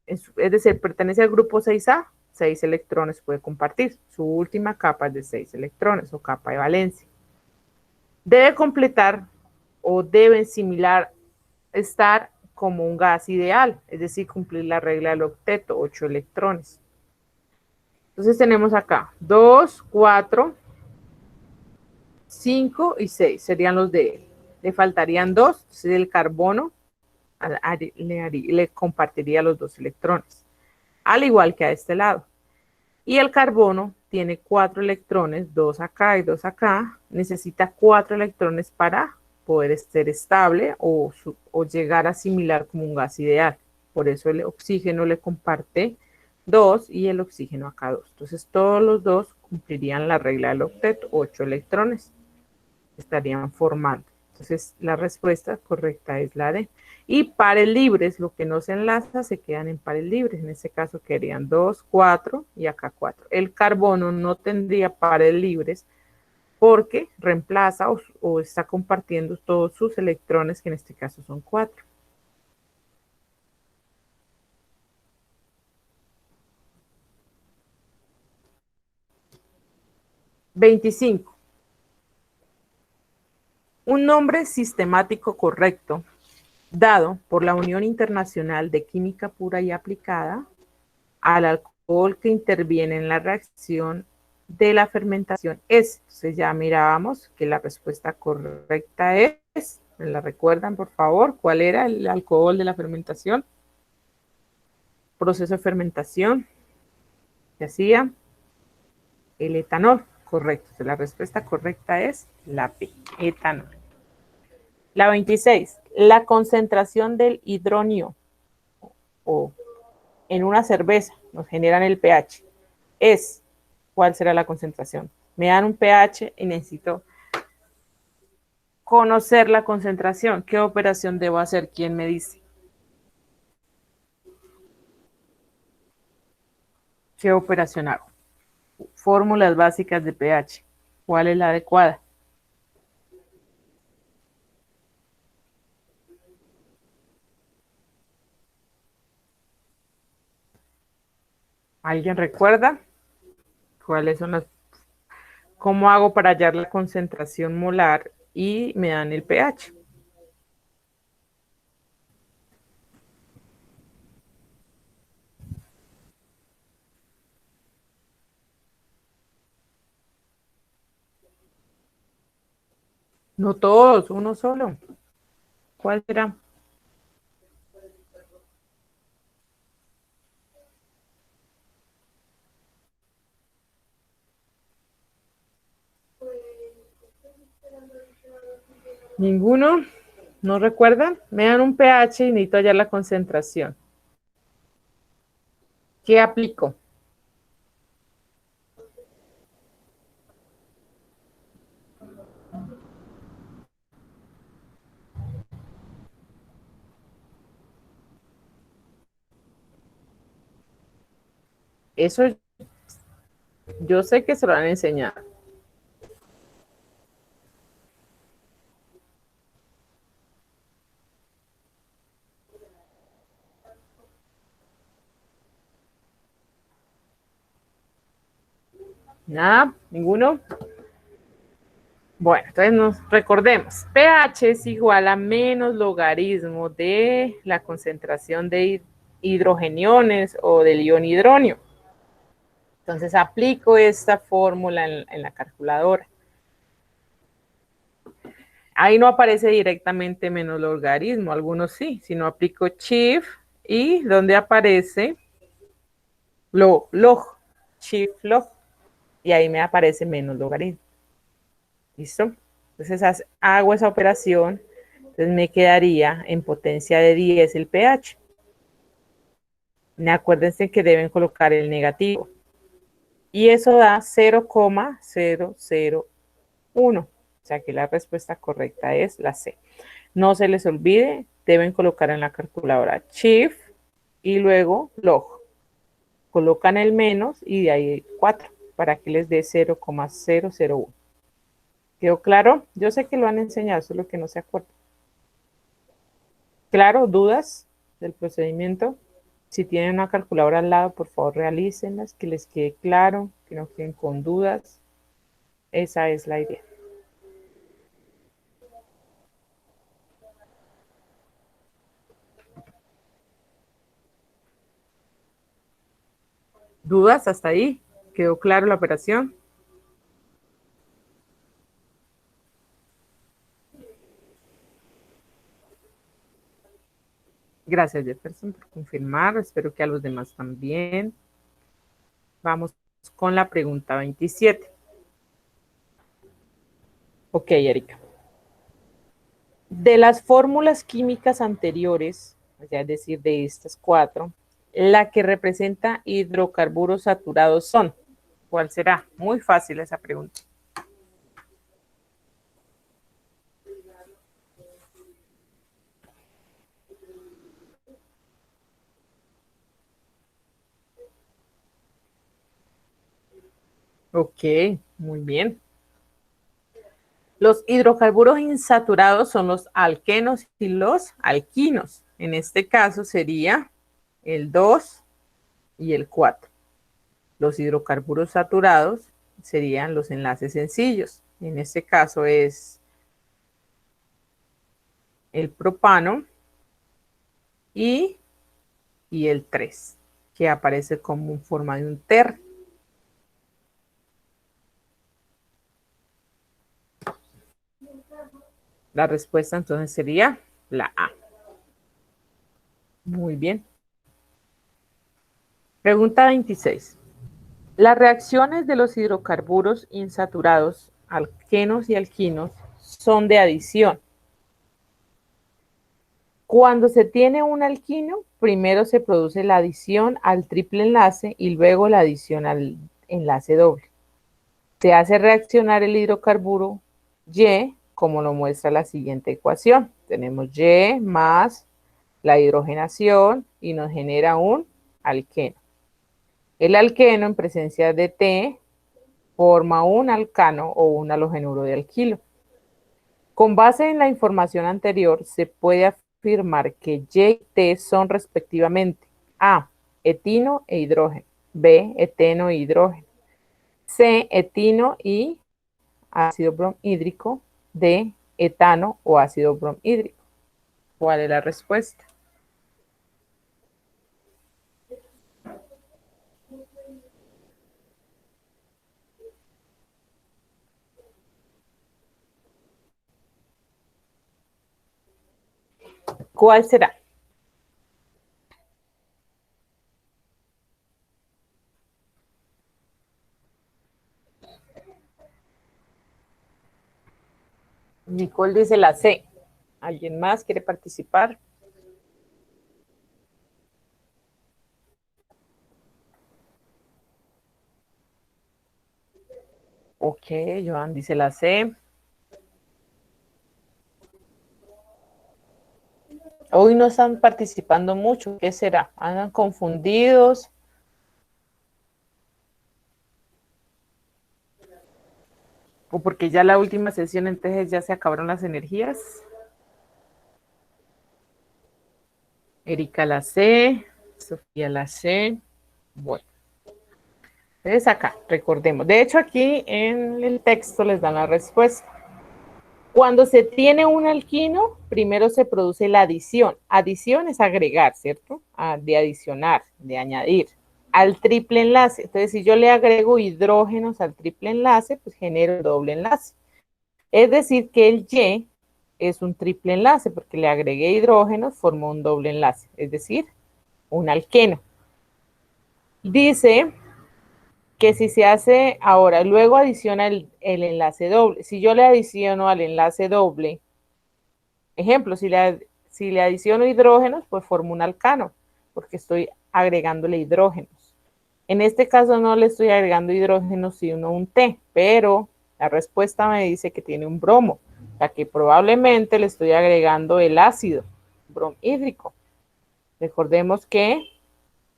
Es decir, pertenece al grupo 6A, 6 electrones puede compartir. Su última capa es de 6 electrones o capa de valencia. Debe completar o deben similar estar como un gas ideal, es decir, cumplir la regla del octeto, 8 electrones. Entonces tenemos acá 2, 4, 5 y 6, serían los de él. Le faltarían 2, entonces el carbono le compartiría los 2 electrones, al igual que a este lado. Y el carbono tiene 4 electrones, 2 acá y 2 acá, necesita 4 electrones para poder ser estable o llegar a asimilar como un gas ideal. Por eso el oxígeno le comparte 2 y el oxígeno acá 2. Entonces todos los 2 cumplirían la regla del octeto, 8 electrones estarían formando. Entonces la respuesta correcta es la D. Y pares libres, lo que no se enlaza, se quedan en pares libres. En este caso quedarían 2, 4 y acá 4. El carbono no tendría pares libres porque reemplaza o está compartiendo todos sus electrones, que en este caso son 4. (25) Un nombre sistemático correcto dado por la Unión Internacional de Química Pura y Aplicada al alcohol que interviene en la reacción de la fermentación es. Entonces ya mirábamos que la respuesta correcta es, ¿me la recuerdan por favor? ¿Cuál era el alcohol de la fermentación? Proceso de fermentación que hacía el etanol, correcto. Entonces, la respuesta correcta es la P, etanol. La 26, la concentración del hidróneo o en una cerveza nos generan el pH es, ¿cuál será la concentración? Me dan un pH y necesito conocer la concentración. ¿Qué operación debo hacer? ¿Quién me dice? ¿Qué operación hago? Fórmulas básicas de pH. ¿Cuál es la adecuada? ¿Alguien recuerda? ¿Cuáles son las? ¿Cómo hago para hallar la concentración molar y me dan el pH? No todos, uno solo. ¿Cuál será? ¿Ninguno? ¿No recuerdan? Me dan un pH y necesito hallar la concentración. ¿Qué aplico? Eso yo sé que se lo han enseñado. Nada, ninguno. Bueno, entonces nos recordemos, pH es igual a menos logaritmo de la concentración de hidrogeniones o del ion hidróneo. Entonces aplico esta fórmula en la calculadora. Ahí no aparece directamente menos logaritmo, algunos sí, sino aplico shift y donde aparece log, shift log, y ahí me aparece menos logaritmo. ¿Listo? Entonces hago esa operación, entonces me quedaría en potencia de 10 el pH. Acuérdense que deben colocar el negativo. Y eso da 0,001. O sea que la respuesta correcta es la C. No se les olvide, deben colocar en la calculadora shift y luego log. Colocan el menos y de ahí 4 para que les dé 0,001. ¿Quedó claro? Yo sé que lo han enseñado, solo que no se acuerdan. ¿Claro? ¿Dudas del procedimiento? Si tienen una calculadora al lado, por favor realícenlas, que les quede claro, que no queden con dudas. Esa es la idea. ¿Dudas hasta ahí? ¿Quedó claro la operación? Gracias, Jefferson, por confirmar. Espero que a los demás también. Vamos con la pregunta 27. Ok, Erika. De las fórmulas químicas anteriores, es decir, de estas 4, la que representa hidrocarburos saturados son. ¿Cuál será? Muy fácil esa pregunta. Ok, muy bien. Los hidrocarburos insaturados son los alquenos y los alquinos. En este caso sería el 2 y el 4. Los hidrocarburos saturados serían los enlaces sencillos. En este caso es el propano y el 3, que aparece como en forma de un ter. La respuesta entonces sería la A. Muy bien. Pregunta 26. Las reacciones de los hidrocarburos insaturados, alquenos y alquinos, son de adición. Cuando se tiene un alquino, primero se produce la adición al triple enlace y luego la adición al enlace doble. Se hace reaccionar el hidrocarburo Y, como lo muestra la siguiente ecuación. Tenemos Y más la hidrogenación y nos genera un alqueno. El alqueno en presencia de T forma un alcano o un halogenuro de alquilo. Con base en la información anterior, se puede afirmar que Y y T son respectivamente A, etino e hidrógeno, B, eteno e hidrógeno, C, etino y ácido bromhídrico, D, etano o ácido bromhídrico. ¿Cuál es la respuesta? ¿Cuál será? Nicole dice la C. ¿Alguien más quiere participar? Ok, Joan dice la C. Hoy no están participando mucho. ¿Qué será? ¿Andan confundidos? ¿O porque ya la última sesión entonces ya se acabaron las energías? Erika la C. Sofía la C. Bueno. Entonces acá, recordemos. De hecho, aquí en el texto les dan la respuesta. Cuando se tiene un alquino, primero se produce la adición. Adición es agregar, ¿cierto? De adicionar, de añadir. Al triple enlace. Entonces, si yo le agrego hidrógenos al triple enlace, pues genero el doble enlace. Es decir, que el Y es un triple enlace, porque le agregué hidrógenos, formó un doble enlace, es decir, un alqueno. Dice que si se hace ahora, luego adiciona el enlace doble. Si yo le adiciono al enlace doble, ejemplo, si le adiciono hidrógenos, pues formo un alcano, porque estoy agregándole hidrógenos. En este caso no le estoy agregando hidrógenos, sino un T, pero la respuesta me dice que tiene un bromo, o sea que probablemente le estoy agregando el ácido bromhídrico. Recordemos que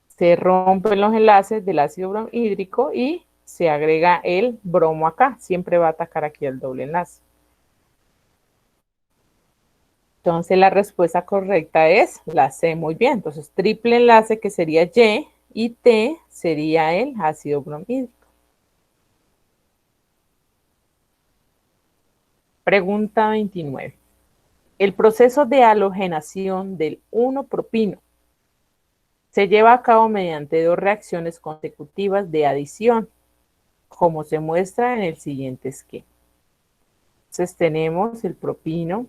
se rompen los enlaces del ácido bromhídrico y se agrega el bromo acá. Siempre va a atacar aquí el doble enlace. Entonces la respuesta correcta es la C. Muy bien. Entonces triple enlace que sería y T sería el ácido bromhídrico. Pregunta 29. El proceso de halogenación del 1-propino se lleva a cabo mediante dos reacciones consecutivas de adición, como se muestra en el siguiente esquema. Entonces tenemos el propino,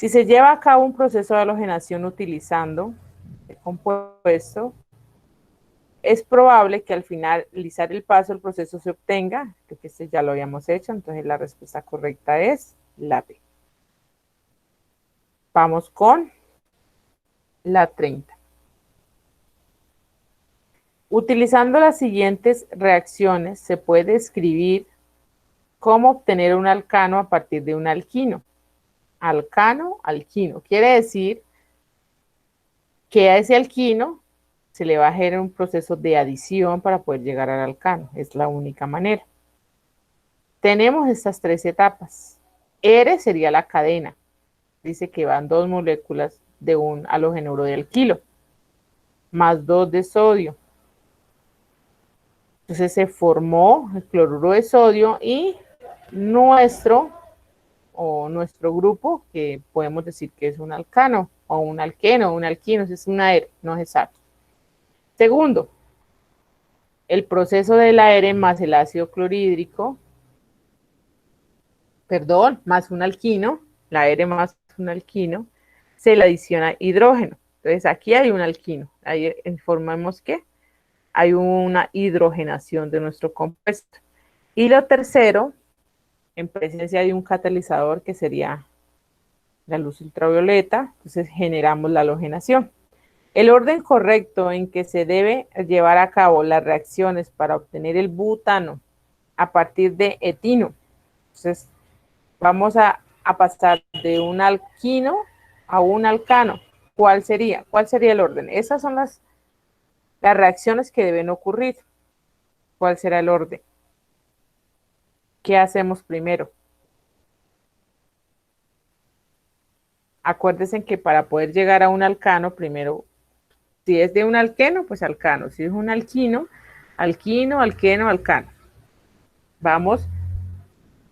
Si se lleva a cabo un proceso de halogenación utilizando el compuesto, es probable que al finalizar el paso el proceso se obtenga, creo que este ya lo habíamos hecho, entonces la respuesta correcta es la B. Vamos con la 30. Utilizando las siguientes reacciones se puede describir cómo obtener un alcano a partir de un alquino. Alcano, alquino. Quiere decir que a ese alquino se le va a hacer un proceso de adición para poder llegar al alcano. Es la única manera. Tenemos estas tres etapas. R sería la cadena. Dice que van 2 moléculas de un halogeno de alquilo, más 2 de sodio. Entonces se formó el cloruro de sodio y nuestro grupo, que podemos decir que es un alcano, o un alqueno, o un alquino, es una R, no es exacto. Segundo, el proceso de la R más el ácido clorhídrico, más un alquino, la R más un alquino, se le adiciona hidrógeno. Entonces aquí hay un alquino, ahí informamos que hay una hidrogenación de nuestro compuesto. Y lo tercero, en presencia de un catalizador que sería la luz ultravioleta, entonces generamos la halogenación. El orden correcto en que se debe llevar a cabo las reacciones para obtener el butano a partir de etino. Entonces, vamos a pasar de un alquino a un alcano. ¿Cuál sería? ¿Cuál sería el orden? Esas son las reacciones que deben ocurrir. ¿Cuál será el orden? ¿Qué hacemos primero? Acuérdense que para poder llegar a un alcano, primero, si es de un alqueno, pues alcano. Si es un alquino, alquino, alqueno, alcano. Vamos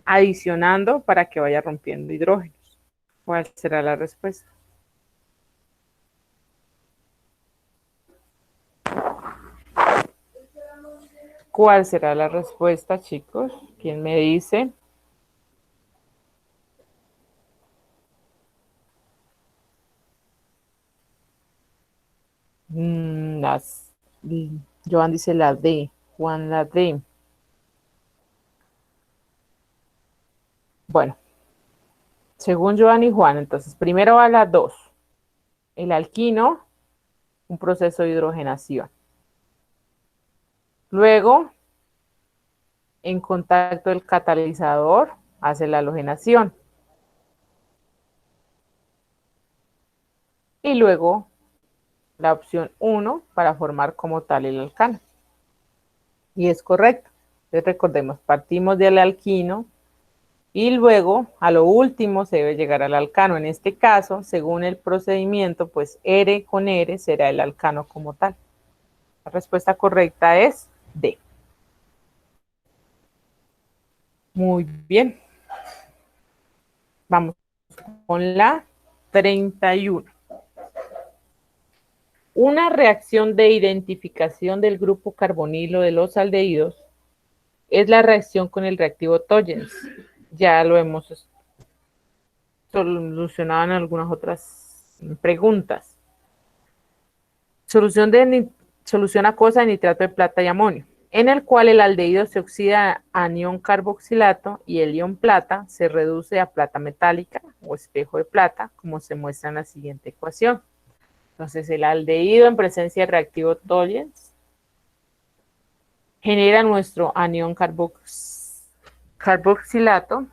adicionando para que vaya rompiendo hidrógenos. ¿Cuál será la respuesta? ¿Cuál será la respuesta, chicos? ¿Quién me dice? Joan dice la D. Juan la D. Bueno, según Joan y Juan, entonces primero va la 2. El alquino, un proceso de hidrogenación. Luego, en contacto el catalizador, hace la halogenación. Y luego, la opción 1 para formar como tal el alcano. Y es correcto. Entonces recordemos, partimos del alquino y luego a lo último se debe llegar al alcano. En este caso, según el procedimiento, pues R con R será el alcano como tal. La respuesta correcta es D. Muy bien. Vamos con la 31. Una reacción de identificación del grupo carbonilo de los aldehídos es la reacción con el reactivo Tollens. Ya lo hemos solucionado en algunas otras preguntas. Solución acuosa de nitrato de plata y amonio, en el cual el aldehído se oxida a anión carboxilato y el ion plata se reduce a plata metálica o espejo de plata, como se muestra en la siguiente ecuación. Entonces, el aldehído en presencia de reactivo Tollens genera nuestro anión carboxilato,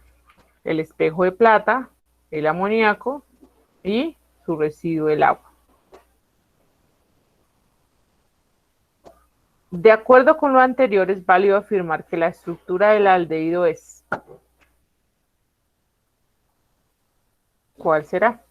el espejo de plata, el amoníaco y su residuo, el agua. De acuerdo con lo anterior, es válido afirmar que la estructura del aldehído es. ¿Cuál será?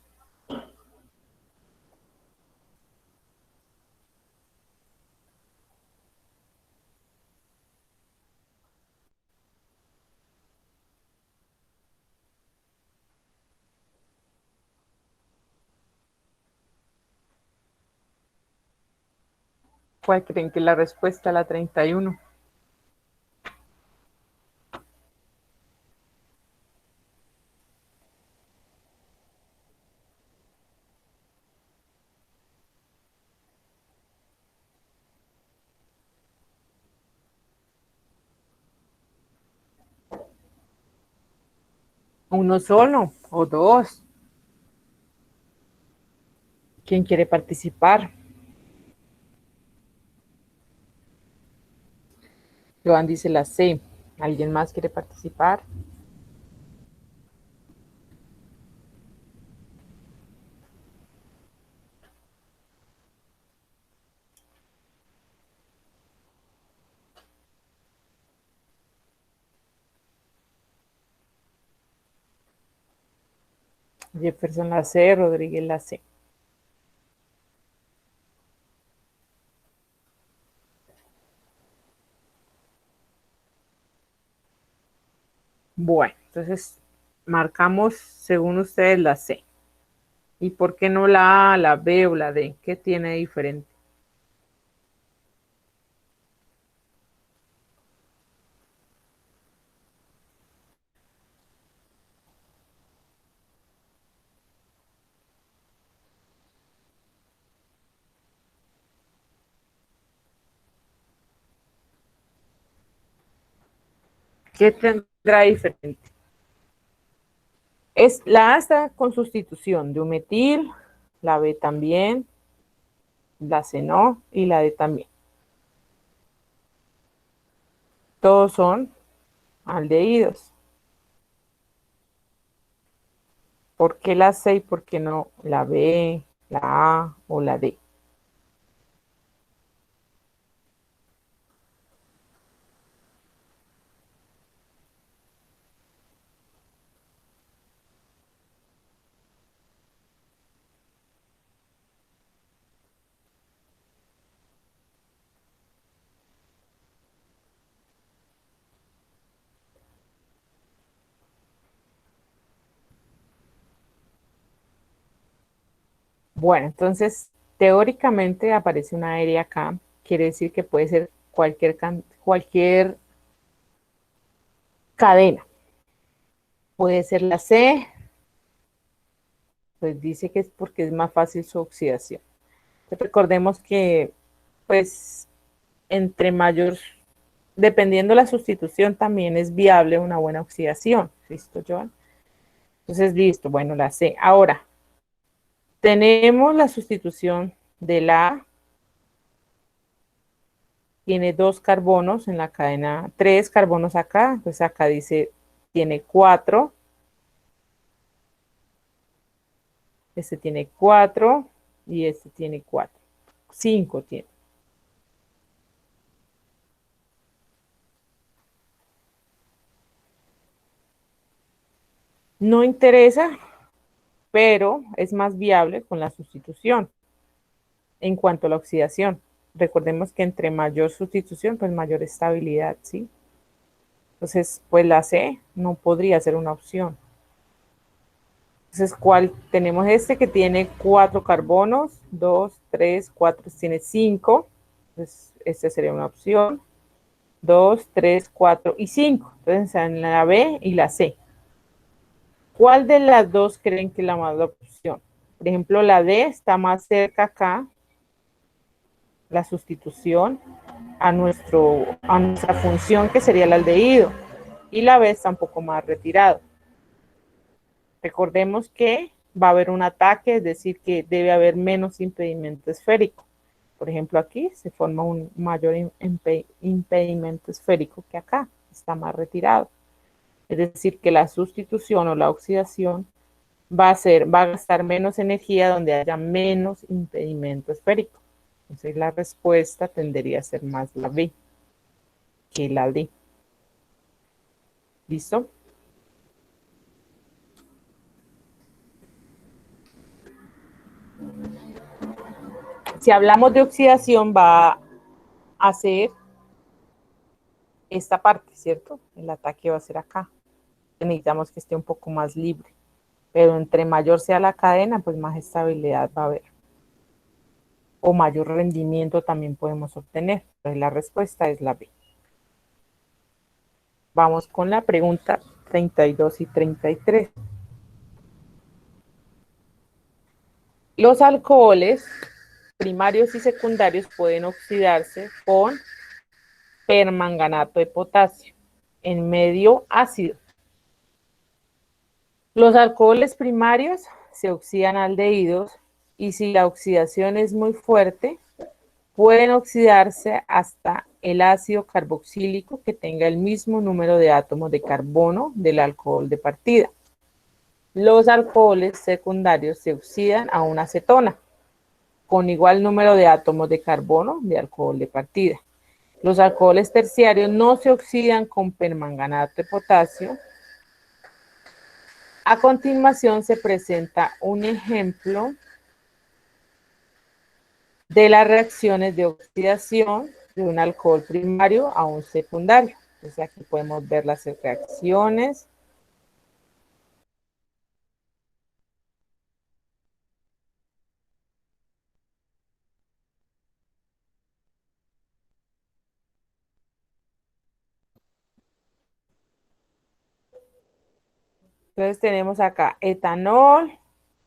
¿Cuál creen que es la respuesta a la 31? Uno solo o dos. ¿Quién quiere participar? Joan dice la C. ¿Alguien más quiere participar? Jefferson la C, Rodríguez la C. Bueno, entonces marcamos según ustedes la C. ¿Y por qué no la A, la B o la D? ¿Qué tiene de diferente? ¿Qué tendrá diferente? La A está con sustitución de un metil, la B también, la C no y la D también. Todos son aldehídos. ¿Por qué la C y por qué no la B, la A o la D? Bueno, entonces teóricamente aparece una aérea acá, quiere decir que puede ser cualquier cadena. Puede ser la C, pues dice que es porque es más fácil su oxidación. Entonces, recordemos que, pues, entre mayor, dependiendo la sustitución, también es viable una buena oxidación. ¿Listo, Joan? Entonces, listo, bueno, la C. Ahora, tenemos la sustitución de la A, tiene dos carbonos en la cadena, tres carbonos acá, pues acá dice, tiene cuatro, este tiene cuatro y este tiene cuatro, cinco tiene. No interesa, pero es más viable con la sustitución. En cuanto a la oxidación, recordemos que entre mayor sustitución, pues mayor estabilidad, ¿sí? Entonces, pues la C no podría ser una opción. Entonces, ¿cuál? Tenemos este que tiene cuatro carbonos, dos, tres, cuatro, tiene cinco. Entonces, esta sería una opción. Dos, tres, cuatro y cinco. Entonces, en la B y la C. ¿Cuál de las dos creen que es la más opción? Por ejemplo, la D está más cerca acá, la sustitución a nuestra función que sería el aldehído, y la B está un poco más retirado. Recordemos que va a haber un ataque, es decir, que debe haber menos impedimento esférico. Por ejemplo, aquí se forma un mayor impedimento esférico que acá, está más retirado. Es decir, que la sustitución o la oxidación va a gastar menos energía donde haya menos impedimento esférico. Entonces la respuesta tendería a ser más la B que la D. ¿Listo? Si hablamos de oxidación, va a ser esta parte, ¿cierto? El ataque va a ser acá. Necesitamos que esté un poco más libre. Pero entre mayor sea la cadena, pues más estabilidad va a haber. O mayor rendimiento también podemos obtener. Entonces la respuesta es la B. Vamos con la pregunta 32 y 33. Los alcoholes primarios y secundarios pueden oxidarse con permanganato de potasio en medio ácido. Los alcoholes primarios se oxidan a aldehídos y si la oxidación es muy fuerte, pueden oxidarse hasta el ácido carboxílico que tenga el mismo número de átomos de carbono del alcohol de partida. Los alcoholes secundarios se oxidan a una acetona con igual número de átomos de carbono de alcohol de partida. Los alcoholes terciarios no se oxidan con permanganato de potasio. A continuación se presenta un ejemplo de las reacciones de oxidación de un alcohol primario a un secundario. Entonces aquí podemos ver las reacciones. Entonces tenemos acá etanol,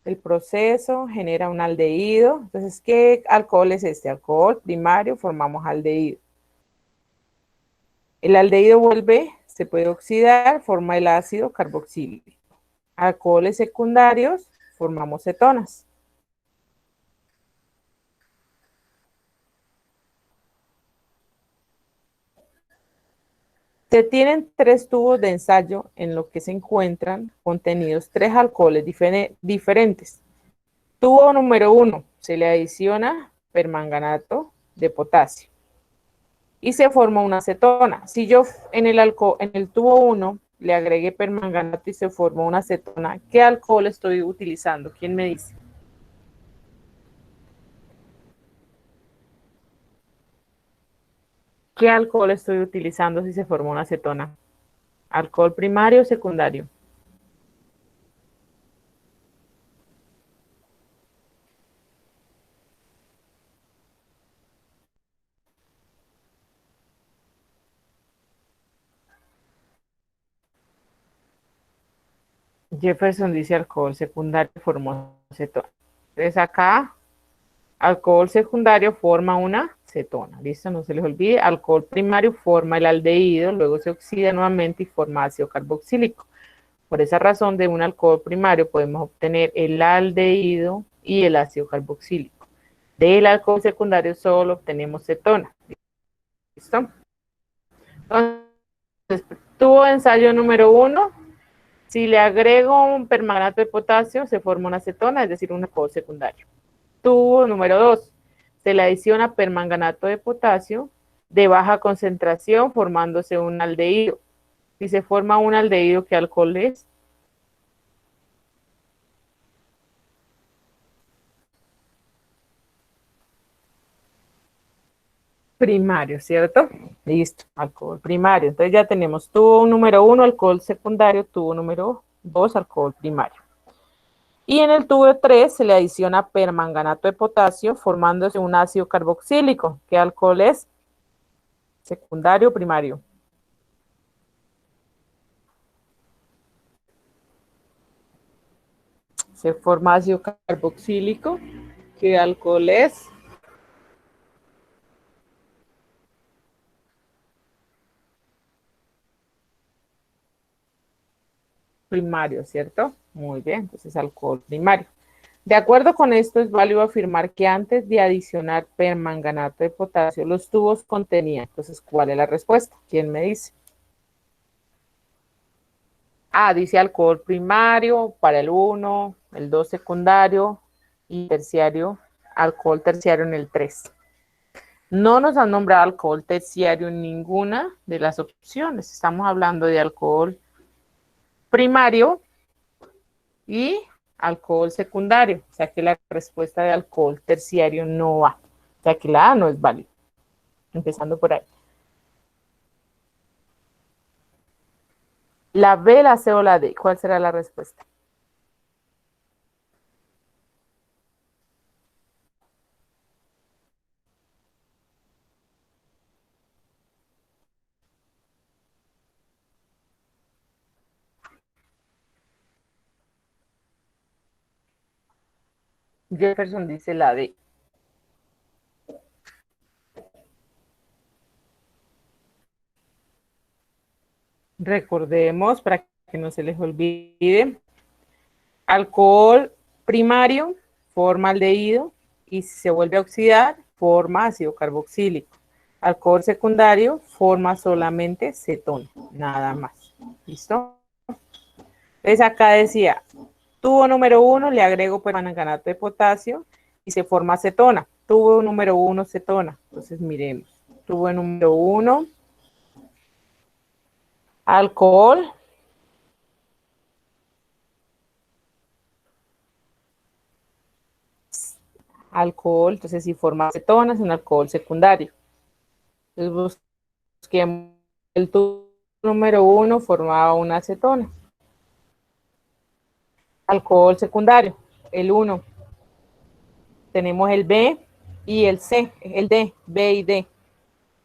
el proceso genera un aldehído. Entonces, ¿qué alcohol es este? Alcohol primario, formamos aldehído. El aldehído vuelve, se puede oxidar, forma el ácido carboxílico. Alcoholes secundarios, formamos cetonas. Se tienen 3 tubos de ensayo en los que se encuentran contenidos 3 alcoholes diferentes. Tubo número 1, se le adiciona permanganato de potasio y se forma una acetona. Si yo en el tubo 1 le agregué permanganato y se formó una acetona, ¿qué alcohol estoy utilizando? ¿Quién me dice? ¿Qué alcohol estoy utilizando si se formó una acetona? ¿Alcohol primario o secundario? Jefferson dice alcohol secundario formó cetona. Entonces acá, alcohol secundario forma una cetona. ¿Listo? No se les olvide. Alcohol primario forma el aldehído, luego se oxida nuevamente y forma ácido carboxílico. Por esa razón, de un alcohol primario podemos obtener el aldehído y el ácido carboxílico. Del alcohol secundario solo obtenemos cetona. ¿Listo? Entonces, tubo de ensayo número 1. Si le agrego un permanganato de potasio, se forma una acetona, es decir, un alcohol secundario. Tubo número 2. Se le adiciona permanganato de potasio de baja concentración, formándose un aldehído. Si se forma un aldehído, ¿qué alcohol es? Primario, ¿cierto? Listo, alcohol primario. Entonces ya tenemos tubo número 1, alcohol secundario, tubo número 2, alcohol primario. Y en el tubo 3 se le adiciona permanganato de potasio, formándose un ácido carboxílico. ¿Qué alcohol es? Secundario o primario. Se forma ácido carboxílico. ¿Qué alcohol es? Primario, ¿cierto? Muy bien, entonces alcohol primario. De acuerdo con esto, es válido afirmar que antes de adicionar permanganato de potasio, los tubos contenían. Entonces, ¿cuál es la respuesta? ¿Quién me dice? Ah, dice alcohol primario para el 1, el 2 secundario y terciario, alcohol terciario en el 3. No nos han nombrado alcohol terciario en ninguna de las opciones. Estamos hablando de alcohol primario y alcohol secundario. O sea que la respuesta de alcohol terciario no va. O sea que la A no es válida. Empezando por ahí. La B, la C o la D. ¿Cuál será la respuesta? Jefferson dice la D. Recordemos, para que no se les olvide, Alcohol primario forma aldehído y si se vuelve a oxidar, forma ácido carboxílico. Alcohol secundario forma solamente cetona, nada más. ¿Listo? Entonces acá decía, tubo número 1, le agrego permanganato de potasio y se forma acetona. Tubo número 1, cetona. Entonces miremos. Tubo número 1, alcohol. Alcohol, entonces si forma acetona es un alcohol secundario. Entonces busquemos el tubo número 1 formaba una acetona. Alcohol secundario, el 1. Tenemos el B y el C, el D, B y D.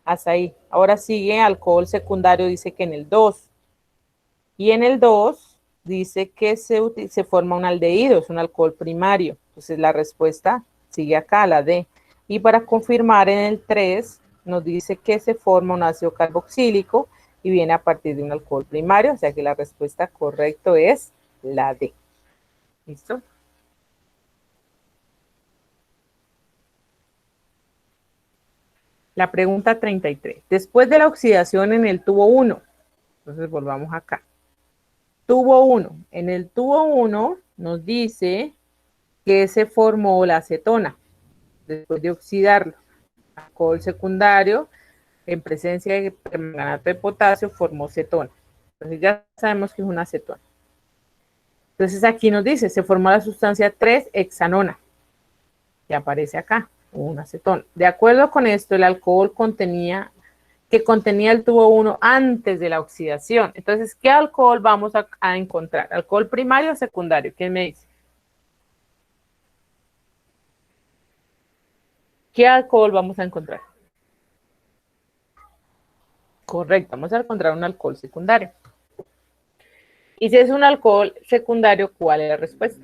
Hasta ahí. Ahora sigue alcohol secundario, dice que en el 2. Y en el 2 dice que se forma un aldehído, es un alcohol primario. Entonces la respuesta sigue acá, la D. Y para confirmar en el 3 nos dice que se forma un ácido carboxílico y viene a partir de un alcohol primario, o sea que la respuesta correcta es la D. ¿Listo? La pregunta 33. Después de la oxidación en el tubo 1, entonces volvamos acá. Tubo 1. En el tubo 1 nos dice que se formó la acetona después de oxidarlo. Alcohol secundario en presencia de permanganato de potasio formó cetona. Entonces ya sabemos que es una acetona. Entonces aquí nos dice, se formó la sustancia 3-hexanona, que aparece acá, una acetona. De acuerdo con esto, el alcohol contenía el tubo 1 antes de la oxidación. Entonces, ¿qué alcohol vamos a encontrar? ¿Alcohol primario o secundario? ¿Quién me dice? ¿Qué alcohol vamos a encontrar? Correcto, vamos a encontrar un alcohol secundario. Y si es un alcohol secundario, ¿cuál es la respuesta?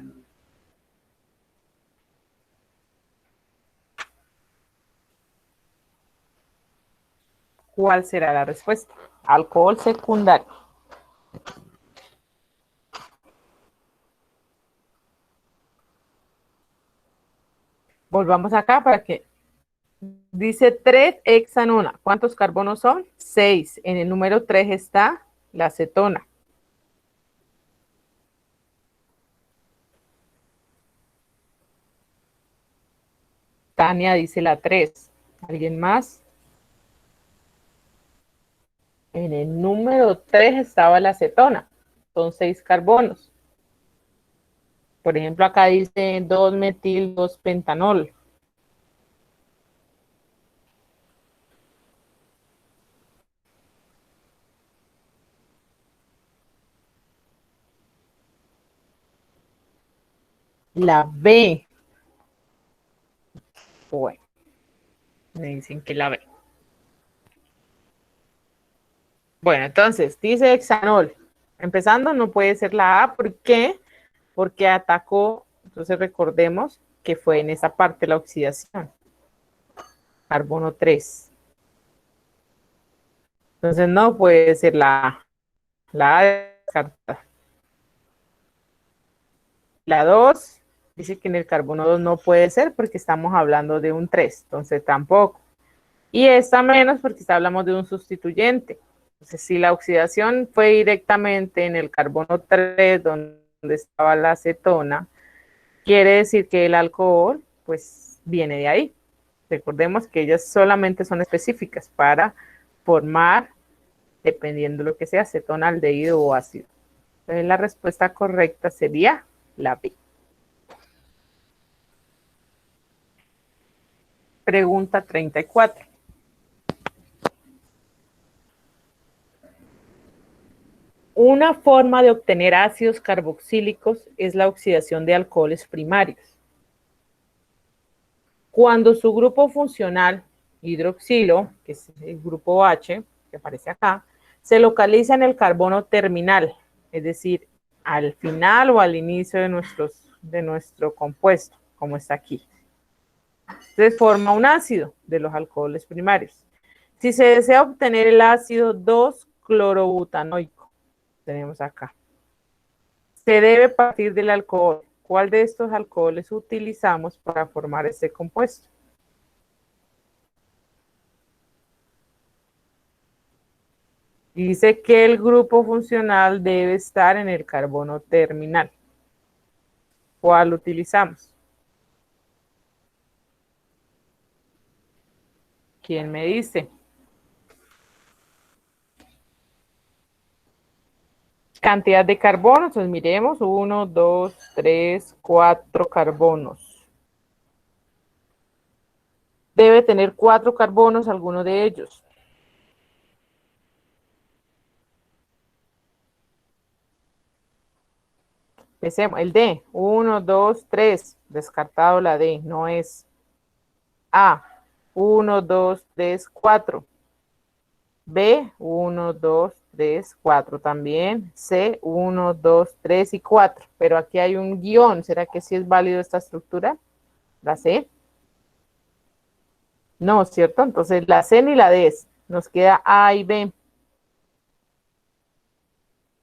¿Cuál será la respuesta? Alcohol secundario. Volvamos acá para que dice 3-hexanona. ¿Cuántos carbonos son? 6. En el número 3 está la acetona. Tania dice la 3. ¿Alguien más? En el número 3 estaba la acetona. Son 6 carbonos. Por ejemplo, acá dice 2-metil-2-pentanol. La B. Bueno, me dicen que la B. Bueno, entonces, dice hexanol. Empezando, no puede ser la A. ¿Por qué? Porque atacó, entonces recordemos que fue en esa parte la oxidación. Carbono 3. Entonces, no puede ser la A. La A descarta. La 2 dice que en el carbono 2 no puede ser porque estamos hablando de un 3. Entonces, tampoco. Y esta menos porque hablamos de un sustituyente. Entonces, si la oxidación fue directamente en el carbono 3, donde estaba la acetona, quiere decir que el alcohol, pues, viene de ahí. Recordemos que ellas solamente son específicas para formar, dependiendo de lo que sea, acetona, aldehído o ácido. Entonces, la respuesta correcta sería la B. Pregunta 34. Una forma de obtener ácidos carboxílicos es la oxidación de alcoholes primarios. Cuando su grupo funcional, hidroxilo, que es el grupo H, que aparece acá, se localiza en el carbono terminal, es decir, al final o al inicio de nuestro compuesto, como está aquí. Entonces forma un ácido de los alcoholes primarios. Si se desea obtener el ácido 2-clorobutanoico, tenemos acá. Se debe partir del alcohol. ¿Cuál de estos alcoholes utilizamos para formar este compuesto? Dice que el grupo funcional debe estar en el carbono terminal. ¿Cuál utilizamos? ¿Quién me dice? Cantidad de carbonos, entonces miremos, 1, 2, 3, 4 carbonos. Debe tener 4 carbonos alguno de ellos. Empecemos, el D, 1, 2, 3, descartado la D, no es. A, 1, 2, 3, 4. B, 1, 2, 3, 4 también. C, 1, 2, 3 y 4. Pero aquí hay un guión. ¿Será que sí es válido esta estructura? ¿La C? No, ¿cierto? Entonces la C ni la D es. Nos queda A y B.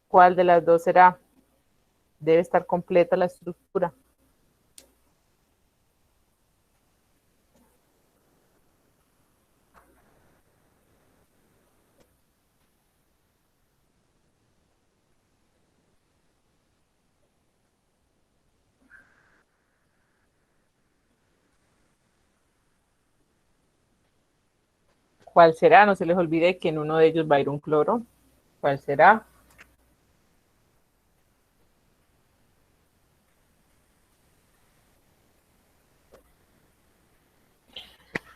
¿Cuál de las dos será? Debe estar completa la estructura. ¿Cuál será? No se les olvide que en uno de ellos va a ir un cloro. ¿Cuál será?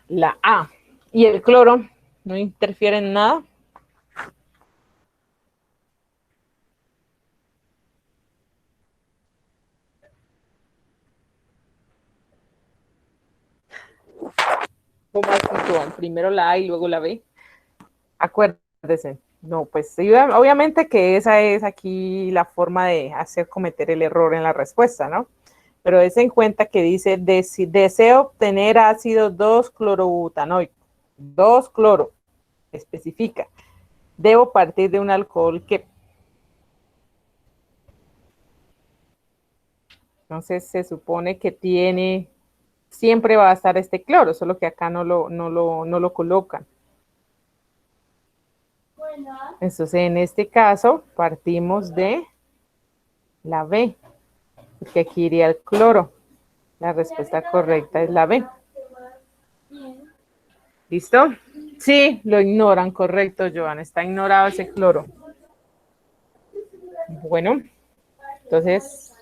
La A. ¿Y el cloro no interfiere en nada? ¿Cómo actúan? Primero la A y luego la B. Acuérdese. No, pues sí, obviamente que esa es aquí la forma de hacer cometer el error en la respuesta, ¿no? Pero des en cuenta que dice, deseo obtener ácido 2-clorobutanoico. 2-cloro, especifica. Debo partir de un alcohol que... Entonces se supone que tiene, siempre va a estar este cloro, solo que acá no lo colocan. Entonces en este caso partimos de la B, porque aquí iría el cloro. La respuesta correcta es la B. ¿Listo? Sí, lo ignoran, correcto, Joan. Está ignorado ese cloro. Bueno, entonces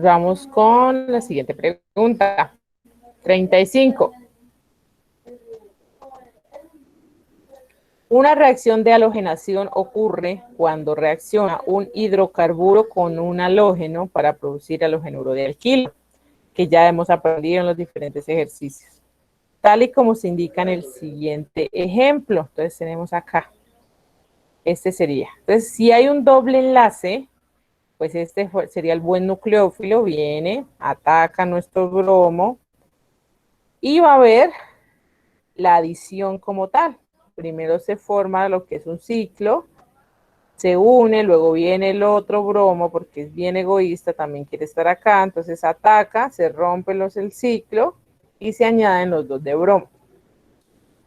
vamos con la siguiente pregunta. 35. Una reacción de halogenación ocurre cuando reacciona un hidrocarburo con un halógeno para producir halogenuro de alquilo, que ya hemos aprendido en los diferentes ejercicios. Tal y como se indica en el siguiente ejemplo. Entonces tenemos acá. Este sería. Entonces, si hay un doble enlace, pues este sería el buen nucleófilo, viene, ataca nuestro bromo y va a haber la adición como tal. Primero se forma lo que es un ciclo, se une, luego viene el otro bromo porque es bien egoísta, también quiere estar acá, entonces ataca, se rompe el ciclo y se añaden los dos de bromo.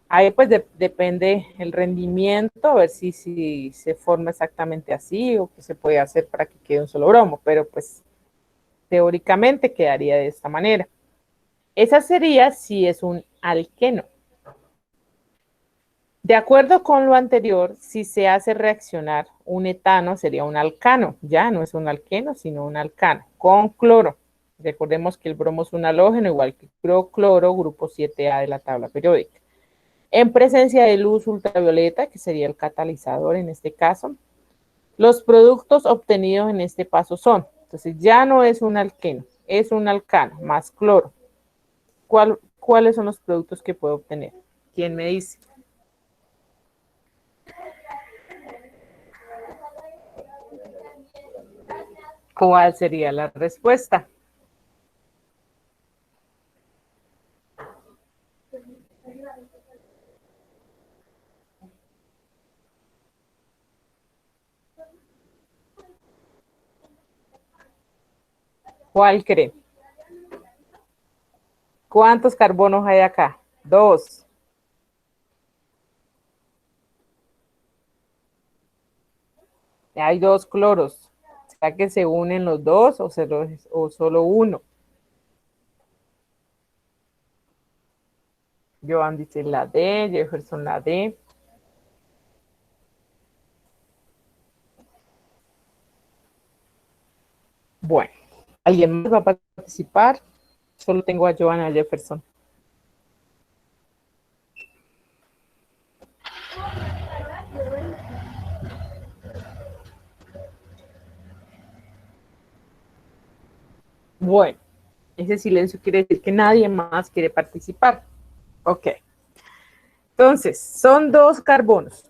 Ahí pues depende el rendimiento, a ver si se forma exactamente así o qué se puede hacer para que quede un solo bromo, pero pues teóricamente quedaría de esta manera. Esa sería si es un alqueno. De acuerdo con lo anterior, si se hace reaccionar un etano, sería un alcano. Ya no es un alqueno, sino un alcano, con cloro. Recordemos que el bromo es un halógeno, igual que cloro, grupo 7A de la tabla periódica. En presencia de luz ultravioleta, que sería el catalizador en este caso, los productos obtenidos en este paso son, entonces ya no es un alqueno, es un alcano más cloro. ¿Cuáles son los productos que puedo obtener? ¿Quién me dice? ¿Cuál sería la respuesta? ¿Cuál cree? ¿Cuántos carbonos hay acá? 2. Hay 2 cloros. ¿Será que se unen los dos o solo uno? Joan dice la D, Jefferson la D. Bueno, ¿alguien más va a participar? Solo tengo a Joan y a Jefferson. Bueno, ese silencio quiere decir que nadie más quiere participar. Ok. Entonces, son 2 carbonos.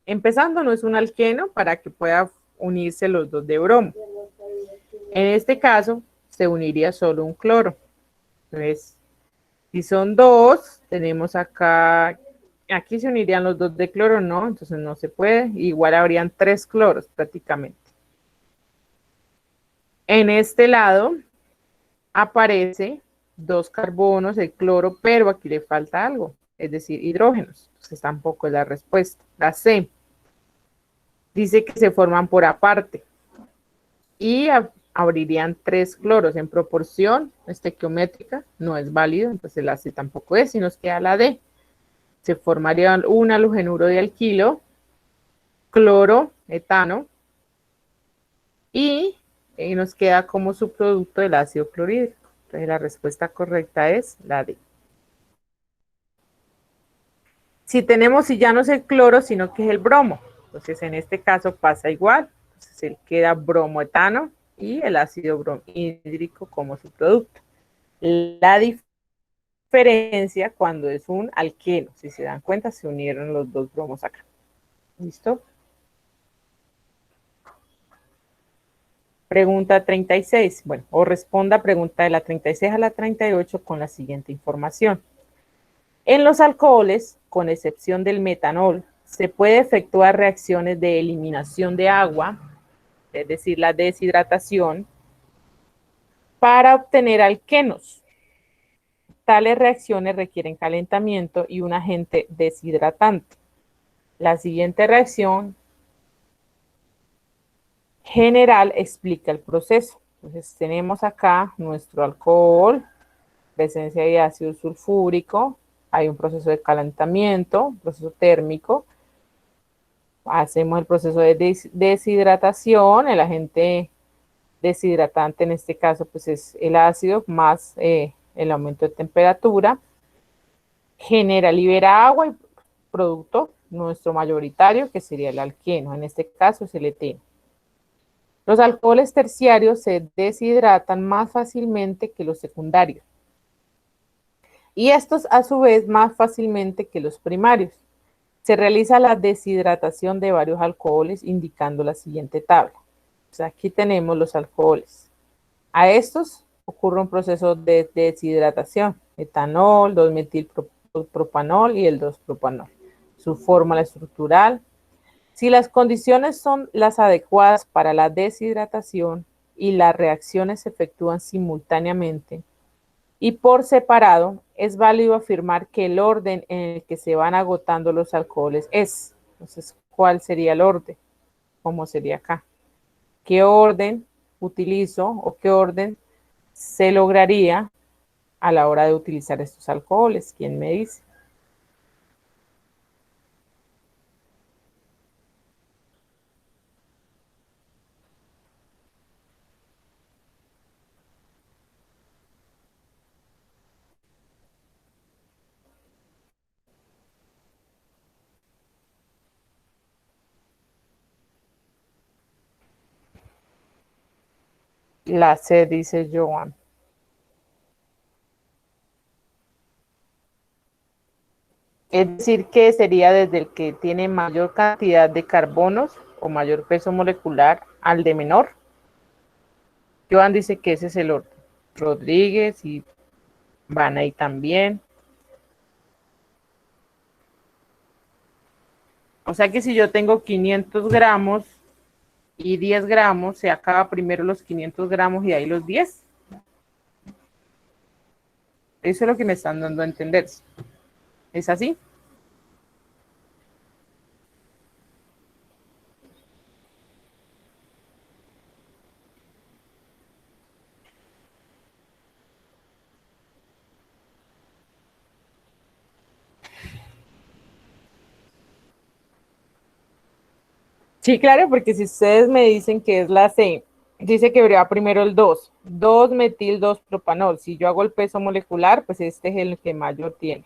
Empezando, no es un alqueno para que pueda unirse los 2 de bromo. En este caso, se uniría solo un cloro. Entonces, si son 2, tenemos acá, aquí se unirían los 2 de cloro, no, entonces no se puede. Igual habrían 3 cloros prácticamente. En este lado aparece 2 carbonos, el cloro, pero aquí le falta algo, es decir, hidrógenos. Entonces tampoco es la respuesta. La C dice que se forman por aparte y abrirían 3 cloros en proporción estequiométrica, no es válido, entonces la C tampoco es, y nos queda la D. Se formaría un halogenuro de alquilo, cloro, etano, y nos queda como subproducto el ácido clorhídrico. Entonces la respuesta correcta es la D. Si ya no es el cloro, sino que es el bromo, entonces en este caso pasa igual, entonces él queda bromoetano y el ácido bromhídrico como subproducto. La diferencia cuando es un alqueno, si se dan cuenta, se unieron los 2 bromos acá. ¿Listo? Pregunta 36. Bueno, o responda pregunta de la 36 a la 38 con la siguiente información. En los alcoholes, con excepción del metanol, se puede efectuar reacciones de eliminación de agua, es decir, la deshidratación, para obtener alquenos. Tales reacciones requieren calentamiento y un agente deshidratante. La siguiente reacción general explica el proceso. Entonces tenemos acá nuestro alcohol, presencia de ácido sulfúrico, hay un proceso de calentamiento, un proceso térmico, hacemos el proceso de deshidratación, el agente deshidratante en este caso pues es el ácido más el aumento de temperatura, libera agua y producto nuestro mayoritario que sería el alqueno, en este caso es el eteno. Los alcoholes terciarios se deshidratan más fácilmente que los secundarios y estos a su vez más fácilmente que los primarios. Se realiza la deshidratación de varios alcoholes indicando la siguiente tabla. O sea, aquí tenemos los alcoholes. A estos ocurre un proceso de deshidratación, etanol, 2-metilpropanol y el 2-propanol. Su fórmula estructural. Si las condiciones son las adecuadas para la deshidratación y las reacciones se efectúan simultáneamente y por separado, es válido afirmar que el orden en el que se van agotando los alcoholes es. Entonces, ¿cuál sería el orden? ¿Cómo sería acá? ¿Qué orden utilizo o qué orden se lograría a la hora de utilizar estos alcoholes? ¿Quién me dice? La C, dice Joan. Es decir, que sería desde el que tiene mayor cantidad de carbonos o mayor peso molecular al de menor. Joan dice que ese es el orden. Rodríguez y van ahí también. O sea que si yo tengo 500 gramos y 10 gramos, se acaba primero los 500 gramos y ahí los 10. Eso es lo que me están dando a entender. ¿Es así? Sí, claro, porque si ustedes me dicen que es la C, dice que va primero el 2, 2-metil-2-propanol. Si yo hago el peso molecular, pues este es el que mayor tiene.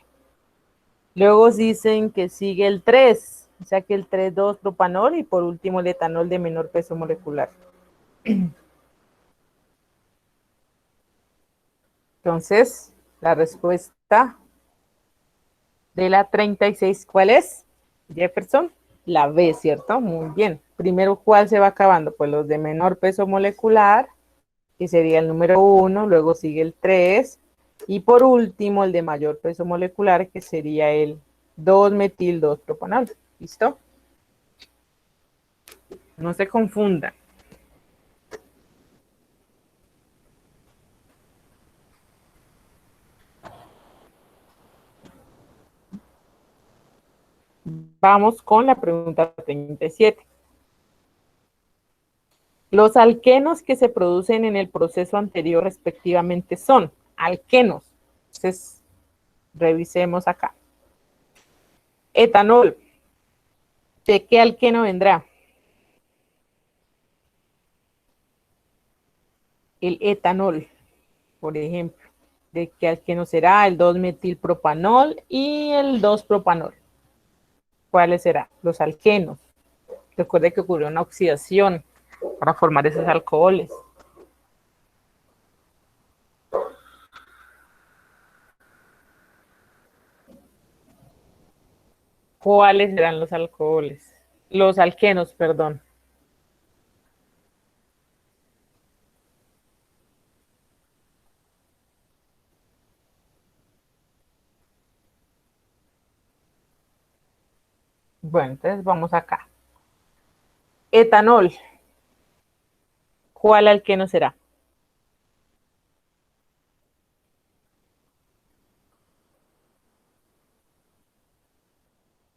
Luego dicen que sigue el 3, o sea que el 3,2-propanol y por último el etanol de menor peso molecular. Entonces, la respuesta de la 36, ¿cuál es? Jefferson, la B, ¿cierto? Muy bien. Primero, ¿cuál se va acabando? Pues los de menor peso molecular, que sería el número 1, luego sigue el 3, y por último el de mayor peso molecular, que sería el 2-metil-2-propanol. ¿Listo? No se confunda. Vamos con la pregunta 37. Los alquenos que se producen en el proceso anterior respectivamente son alquenos. Entonces, revisemos acá. Etanol. ¿De qué alqueno vendrá? El etanol, por ejemplo. ¿De qué alqueno será? El 2-metilpropanol y el 2-propanol. ¿Cuáles serán? Los alquenos. Recuerde que ocurrió una oxidación para formar esos alcoholes. ¿Cuáles serán los alcoholes? Los alquenos, perdón. Bueno, entonces vamos acá. Etanol. ¿Cuál alqueno será?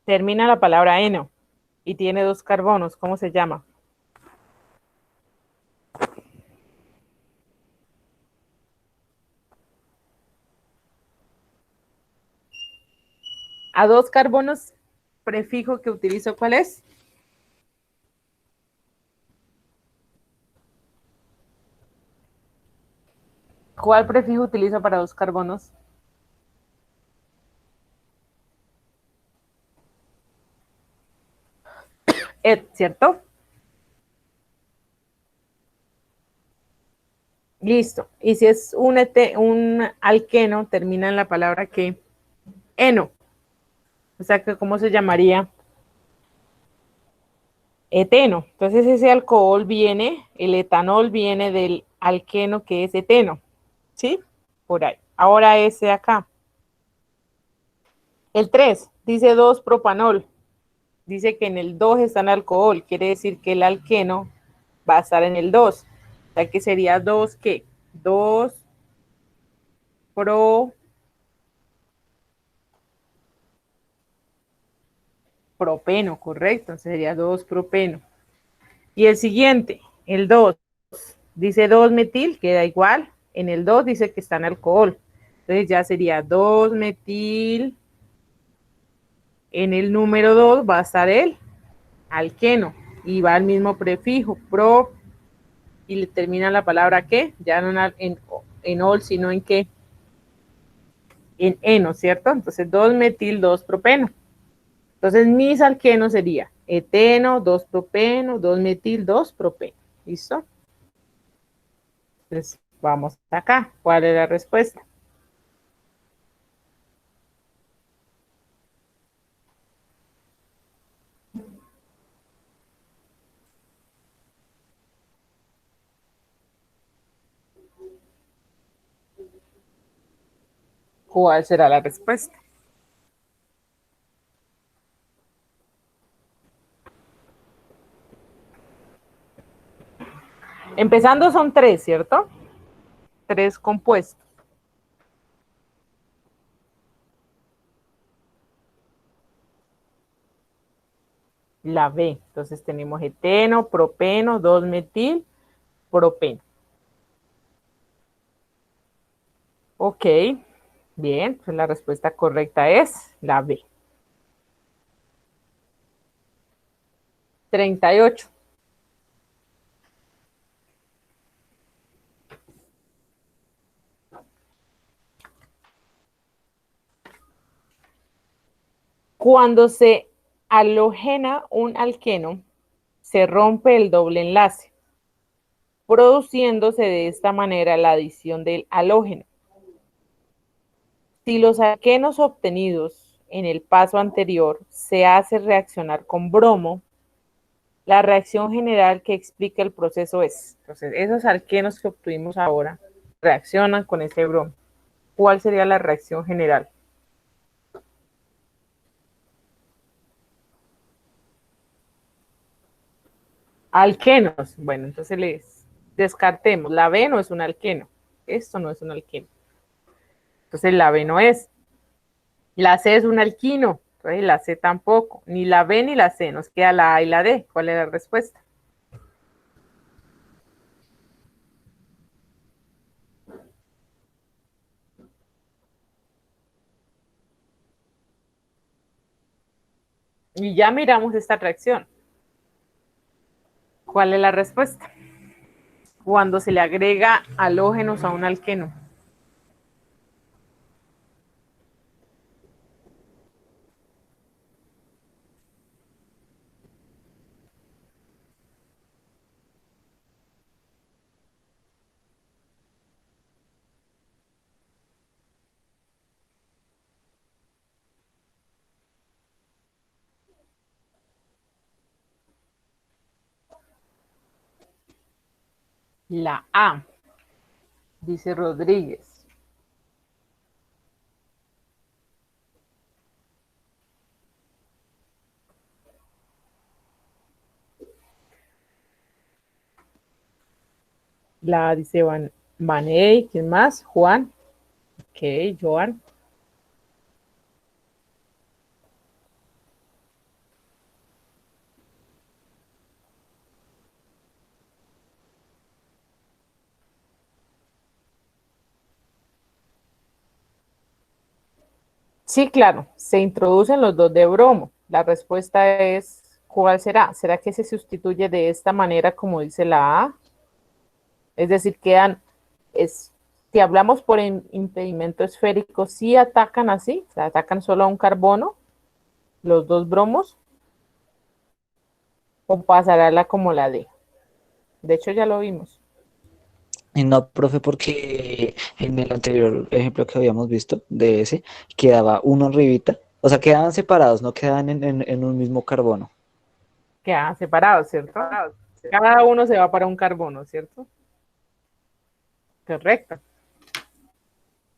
Termina la palabra eno y tiene 2 carbonos. ¿Cómo se llama? A 2 carbonos, prefijo que utilizo, ¿cuál es? ¿Cuál prefijo utilizo para 2 carbonos? Et, ¿cierto? Listo. Y si es un alqueno, termina en la palabra que eno. O sea que, ¿cómo se llamaría? Eteno. Entonces ese alcohol viene, el etanol viene del alqueno que es eteno. ¿Sí? Por ahí. Ahora ese acá. El 3 dice 2-propanol. Dice que en el 2 está en alcohol. Quiere decir que el alqueno va a estar en el 2. O sea que sería 2, ¿qué? 2 propeno, correcto. Entonces sería 2 propeno. Y el siguiente, el 2, dice 2 metil, queda igual. En el 2 dice que está en alcohol. Entonces ya sería 2 metil. En el número 2 va a estar el alqueno y va al mismo prefijo, pro, y le termina la palabra que, ya no en ol, sino en qué, en eno, ¿cierto? Entonces 2-metil, 2-propeno. Entonces mis alquenos sería eteno, 2-propeno, 2-metil, 2-propeno. ¿Listo? Entonces vamos acá. ¿Cuál es la respuesta? ¿Cuál será la respuesta? Empezando son 3, ¿cierto? 3 compuestos. La B. Entonces tenemos eteno, propeno, 2-metil, propeno. Ok, bien, pues la respuesta correcta es la B. 38. Cuando se halogena un alqueno, se rompe el doble enlace, produciéndose de esta manera la adición del halógeno. Si los alquenos obtenidos en el paso anterior se hace reaccionar con bromo, la reacción general que explica el proceso es, entonces, esos alquenos que obtuvimos ahora reaccionan con ese bromo. ¿Cuál sería la reacción general? Alquenos. Bueno, entonces les descartemos. La B no es un alqueno. Esto no es un alqueno. Entonces la B no es. La C es un alquino. Entonces la C tampoco. Ni la B ni la C. Nos queda la A y la D. ¿Cuál es la respuesta? Y ya miramos esta reacción. ¿Cuál es la respuesta? Cuando se le agrega halógenos a un alqueno. La A, dice Rodríguez. La A dice Vaney. ¿Quién más? Juan. Ok, Joan. Sí, claro, se introducen los dos de bromo. La respuesta es, ¿cuál será? ¿Será que se sustituye de esta manera como dice la A? Es decir, quedan, si hablamos por impedimento esférico, ¿sí atacan así? O sea, atacan solo a un carbono, los dos bromos, o pasará la como la D. De hecho, ya lo vimos. Y no, profe, porque en el anterior ejemplo que habíamos visto de ese, quedaba uno arribita. O sea, quedaban separados, no quedaban en un mismo carbono. Quedan separados, ¿cierto? Cada uno se va para un carbono, ¿cierto? Correcto.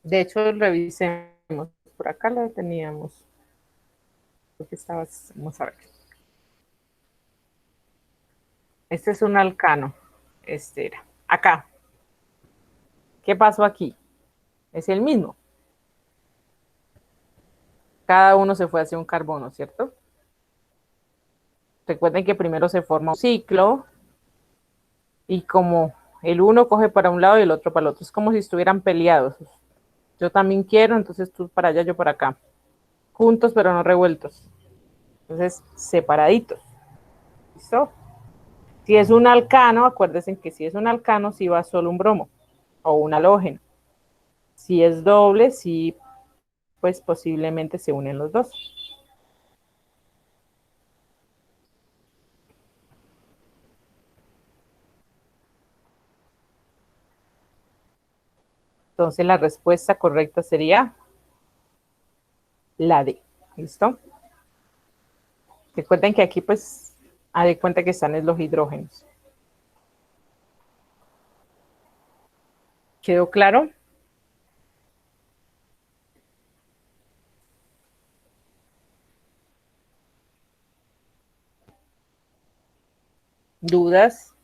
De hecho, revisemos. Por acá la teníamos. Porque estabas, vamos a ver. Este es un alcano. Este era. Acá. ¿Qué pasó aquí? Es el mismo. Cada uno se fue hacia un carbono, ¿cierto? Recuerden que primero se forma un ciclo y como el uno coge para un lado y el otro para el otro. Es como si estuvieran peleados. Yo también quiero, entonces tú para allá, yo para acá. Juntos pero no revueltos. Entonces, separaditos. ¿Listo? Si es un alcano, acuérdense que si es un alcano, sí va solo un bromo o un halógeno. Si es doble, sí, pues posiblemente se unen los dos. Entonces la respuesta correcta sería la D. ¿Listo? Recuerden que aquí pues haz de cuenta que están los hidrógenos. ¿Quedó claro? ¿Dudas?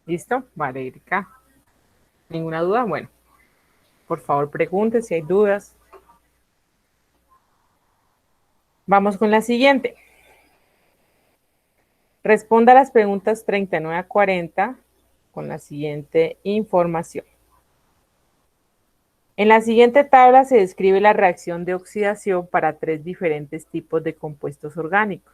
¿Listo? Vale, Erika. ¿Ninguna duda? Bueno, por favor pregunte si hay dudas. Vamos con la siguiente. Responda a las preguntas 39 a 40 con la siguiente información. En la siguiente tabla se describe la reacción de oxidación para 3 diferentes tipos de compuestos orgánicos.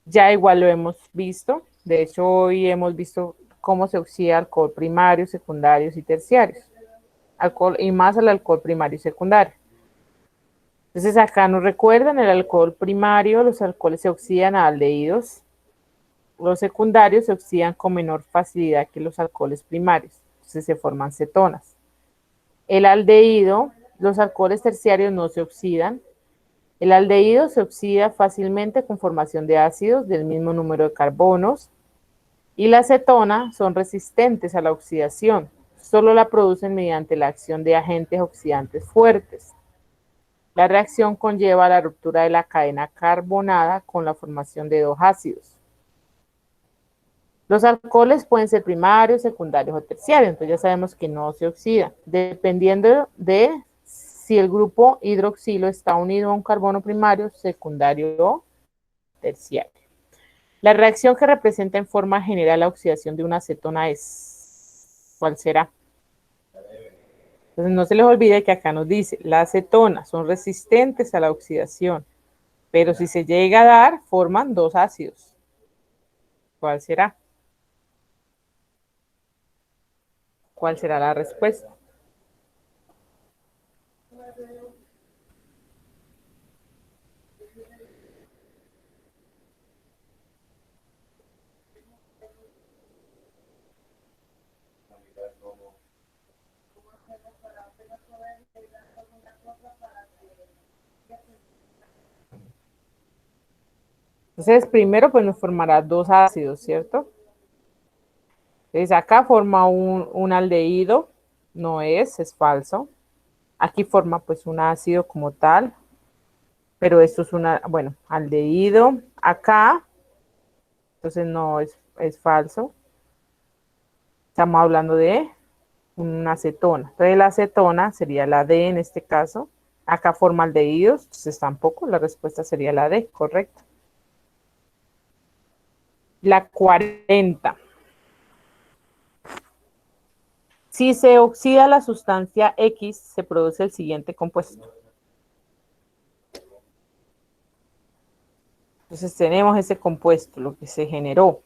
Ya igual lo hemos visto. De hecho, hoy hemos visto cómo se oxida alcohol primario, secundarios y terciarios. Alcohol, y más el alcohol primario y secundario. Entonces acá nos recuerdan el alcohol primario, los alcoholes se oxidan a aldehídos. Los secundarios se oxidan con menor facilidad que los alcoholes primarios. Entonces se forman cetonas. El aldehído, los alcoholes terciarios no se oxidan. El aldehído se oxida fácilmente con formación de ácidos del mismo número de carbonos y la cetona son resistentes a la oxidación. Solo la producen mediante la acción de agentes oxidantes fuertes. La reacción conlleva la ruptura de la cadena carbonada con la formación de dos ácidos. Los alcoholes pueden ser primarios, secundarios o terciarios, entonces ya sabemos que no se oxida, dependiendo de si el grupo hidroxilo está unido a un carbono primario, secundario o terciario. La reacción que representa en forma general la oxidación de una acetona es, ¿cuál será? Entonces no se les olvide que acá nos dice, las acetonas son resistentes a la oxidación, pero si se llega a dar, forman dos ácidos. ¿Cuál será? ¿Cuál será la respuesta? Entonces, primero, pues nos formará dos ácidos, ¿cierto? Entonces, acá forma un aldehído, no es falso. Aquí forma pues un ácido como tal, pero esto es una, bueno, aldehído. Acá, entonces no es falso. Estamos hablando de una acetona. Entonces, la acetona sería la D en este caso. Acá forma aldehídos, entonces tampoco, la respuesta sería la D, correcto. La 40. Si se oxida la sustancia X, se produce el siguiente compuesto. Entonces tenemos ese compuesto, lo que se generó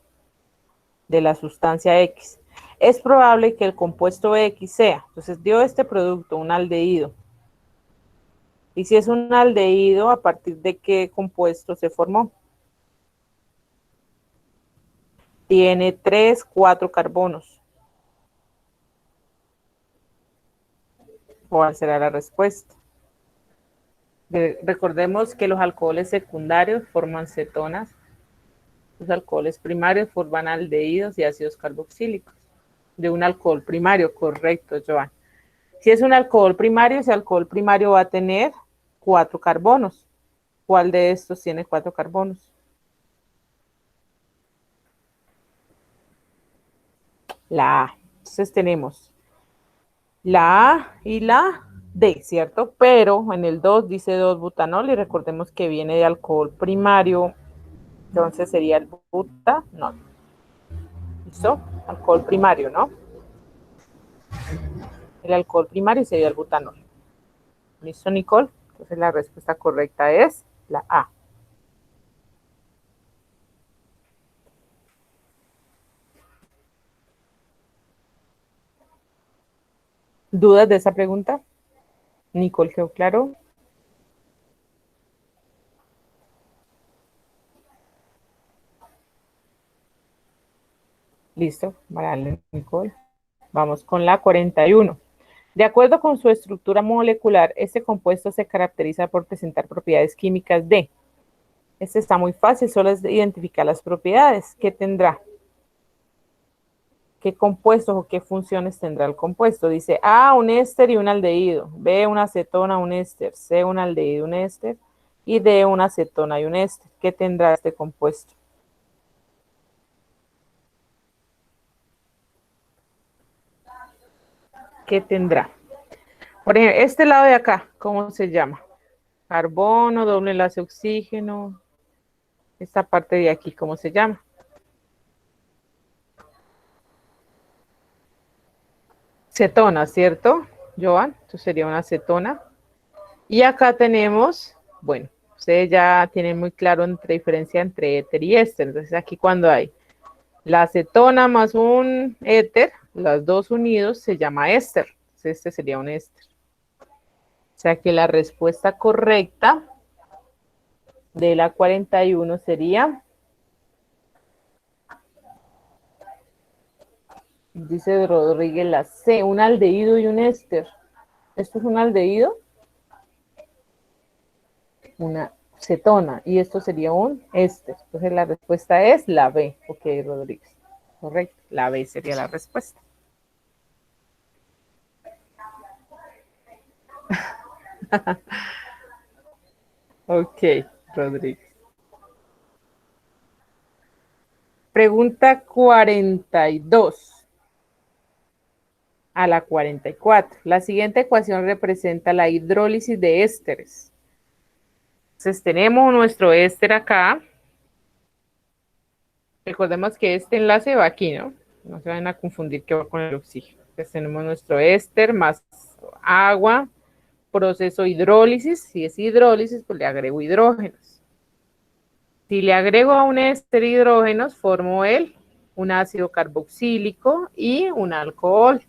de la sustancia X. Es probable que el compuesto X sea, entonces dio este producto, un aldehído. Y si es un aldehído, ¿a partir de qué compuesto se formó? Tiene 3, 4 carbonos. ¿Cuál será la respuesta? Recordemos que los alcoholes secundarios forman cetonas, los alcoholes primarios forman aldehídos y ácidos carboxílicos. De un alcohol primario, correcto, Joan. Si es un alcohol primario, ese alcohol primario va a tener 4 carbonos. ¿Cuál de estos tiene 4 carbonos? La A. Entonces tenemos la A y la D, ¿cierto? Pero en el 2 dice 2-butanol y recordemos que viene de alcohol primario, entonces sería el butanol. ¿Listo? Alcohol primario, ¿no? El alcohol primario sería el butanol. ¿Listo, Nicole? Entonces la respuesta correcta es la A. ¿Dudas de esa pregunta? Nicole, ¿quedó claro? Listo, vale, Nicole. Vamos con la 41. De acuerdo con su estructura molecular, este compuesto se caracteriza por presentar propiedades químicas de. Este está muy fácil, solo es identificar las propiedades. ¿Qué tendrá? ¿Qué compuestos o qué funciones tendrá el compuesto? Dice A, un éster y un aldehído. B, una acetona, un éster. C, un aldehído, un éster. Y D, una acetona y un éster. ¿Qué tendrá este compuesto? ¿qué tendrá? Por ejemplo, este lado de acá, ¿cómo se llama? Carbono, doble enlace oxígeno. Esta parte de aquí, ¿cómo se llama? Cetona, ¿cierto, Joan? Esto sería una cetona. Y acá tenemos, bueno, ustedes ya tienen muy claro entre diferencia entre éter y éster. Entonces aquí cuando hay la acetona más un éter, los dos unidos se llama éster. Entonces este sería un éster. O sea que la respuesta correcta de la 41 sería, dice Rodríguez, la C, un aldehído y un éster. ¿Esto es un aldehído? Una cetona, y esto sería un éster. Entonces la respuesta es la B. Ok, Rodríguez. Correcto, la B sería la respuesta. Ok, Rodríguez. Pregunta 42 a la 44. La siguiente ecuación representa la hidrólisis de ésteres. Entonces tenemos nuestro éster acá. Recordemos que este enlace va aquí, ¿no? No se van a confundir que va con el oxígeno. Entonces tenemos nuestro éster más agua, proceso hidrólisis. Si es hidrólisis, pues le agrego hidrógenos. Si le agrego a un éster hidrógenos, formo un ácido carboxílico y un alcohol.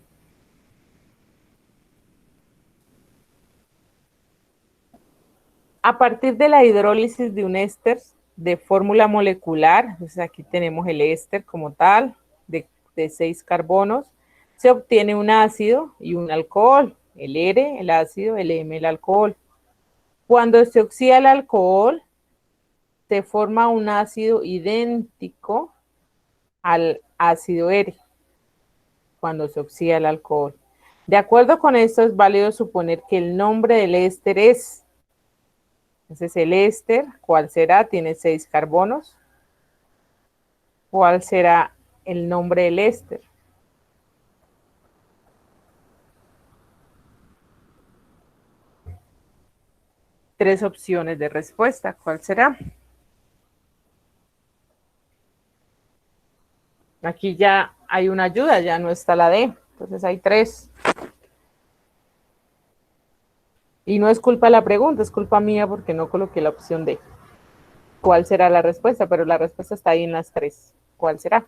A partir de la hidrólisis de un éster de fórmula molecular, entonces aquí tenemos el éster como tal, de 6 carbonos, se obtiene un ácido y un alcohol, el R, el ácido, el M, el alcohol. Cuando se oxida el alcohol, se forma un ácido idéntico al ácido R, cuando se oxida el alcohol. De acuerdo con esto, es válido suponer que el nombre del éster es, entonces el éster, ¿cuál será? Tiene 6 carbonos. ¿Cuál será el nombre del éster? Tres opciones de respuesta. ¿Cuál será? Aquí ya hay una ayuda, ya no está la D. Entonces hay 3. Y no es culpa de la pregunta, es culpa mía porque no coloqué la opción D. ¿Cuál será la respuesta? Pero la respuesta está ahí en las 3. ¿Cuál será?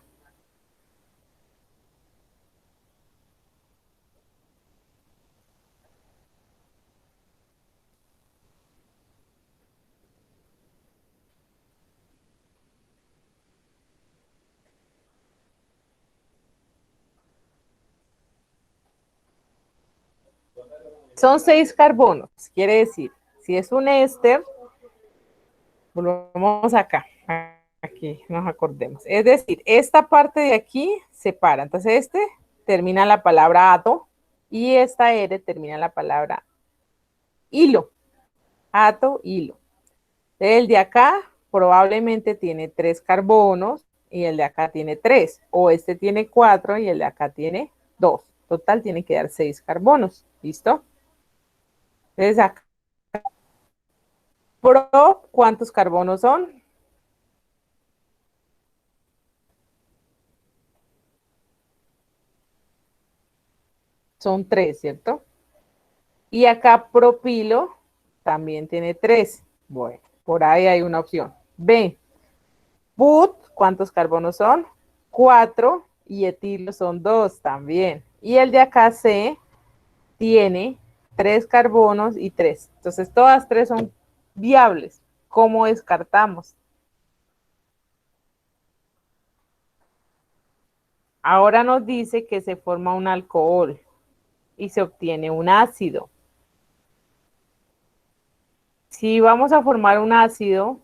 Son 6 carbonos. Quiere decir, si es un éster, volvemos acá. Aquí nos acordemos. Es decir, esta parte de aquí se para. Entonces este termina la palabra ato y esta R termina la palabra hilo. Ato, hilo. El de acá probablemente tiene 3 carbonos y el de acá tiene 3. O este tiene 4 y el de acá tiene 2. Total tiene que dar 6 carbonos. ¿Listo? Entonces acá, pro, ¿cuántos carbonos son? Son 3, ¿cierto? Y acá propilo también tiene 3. Bueno, por ahí hay una opción. B, but, ¿cuántos carbonos son? 4 y etilo son 2 también. Y el de acá C tiene 3 carbonos y 3. Entonces todas 3 son viables. ¿Cómo descartamos? Ahora nos dice que se forma un alcohol y se obtiene un ácido. Si vamos a formar un ácido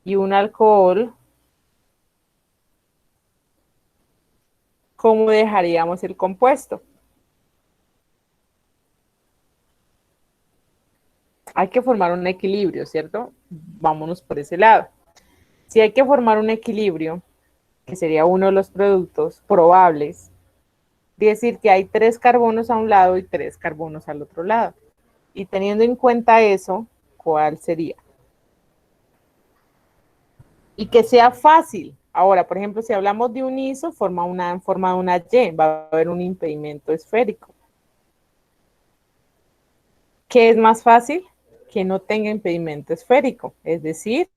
y un alcohol, ¿cómo dejaríamos el compuesto? Hay que formar un equilibrio, ¿cierto? Vámonos por ese lado. Si hay que formar un equilibrio, que sería uno de los productos probables, decir que hay 3 carbonos a un lado y 3 carbonos al otro lado. Y teniendo en cuenta eso, ¿cuál sería? Y que sea fácil. Ahora, por ejemplo, si hablamos de un ISO, en forma de una Y, va a haber un impedimento esférico. ¿Qué es más fácil? Que no tenga impedimento esférico, es decir,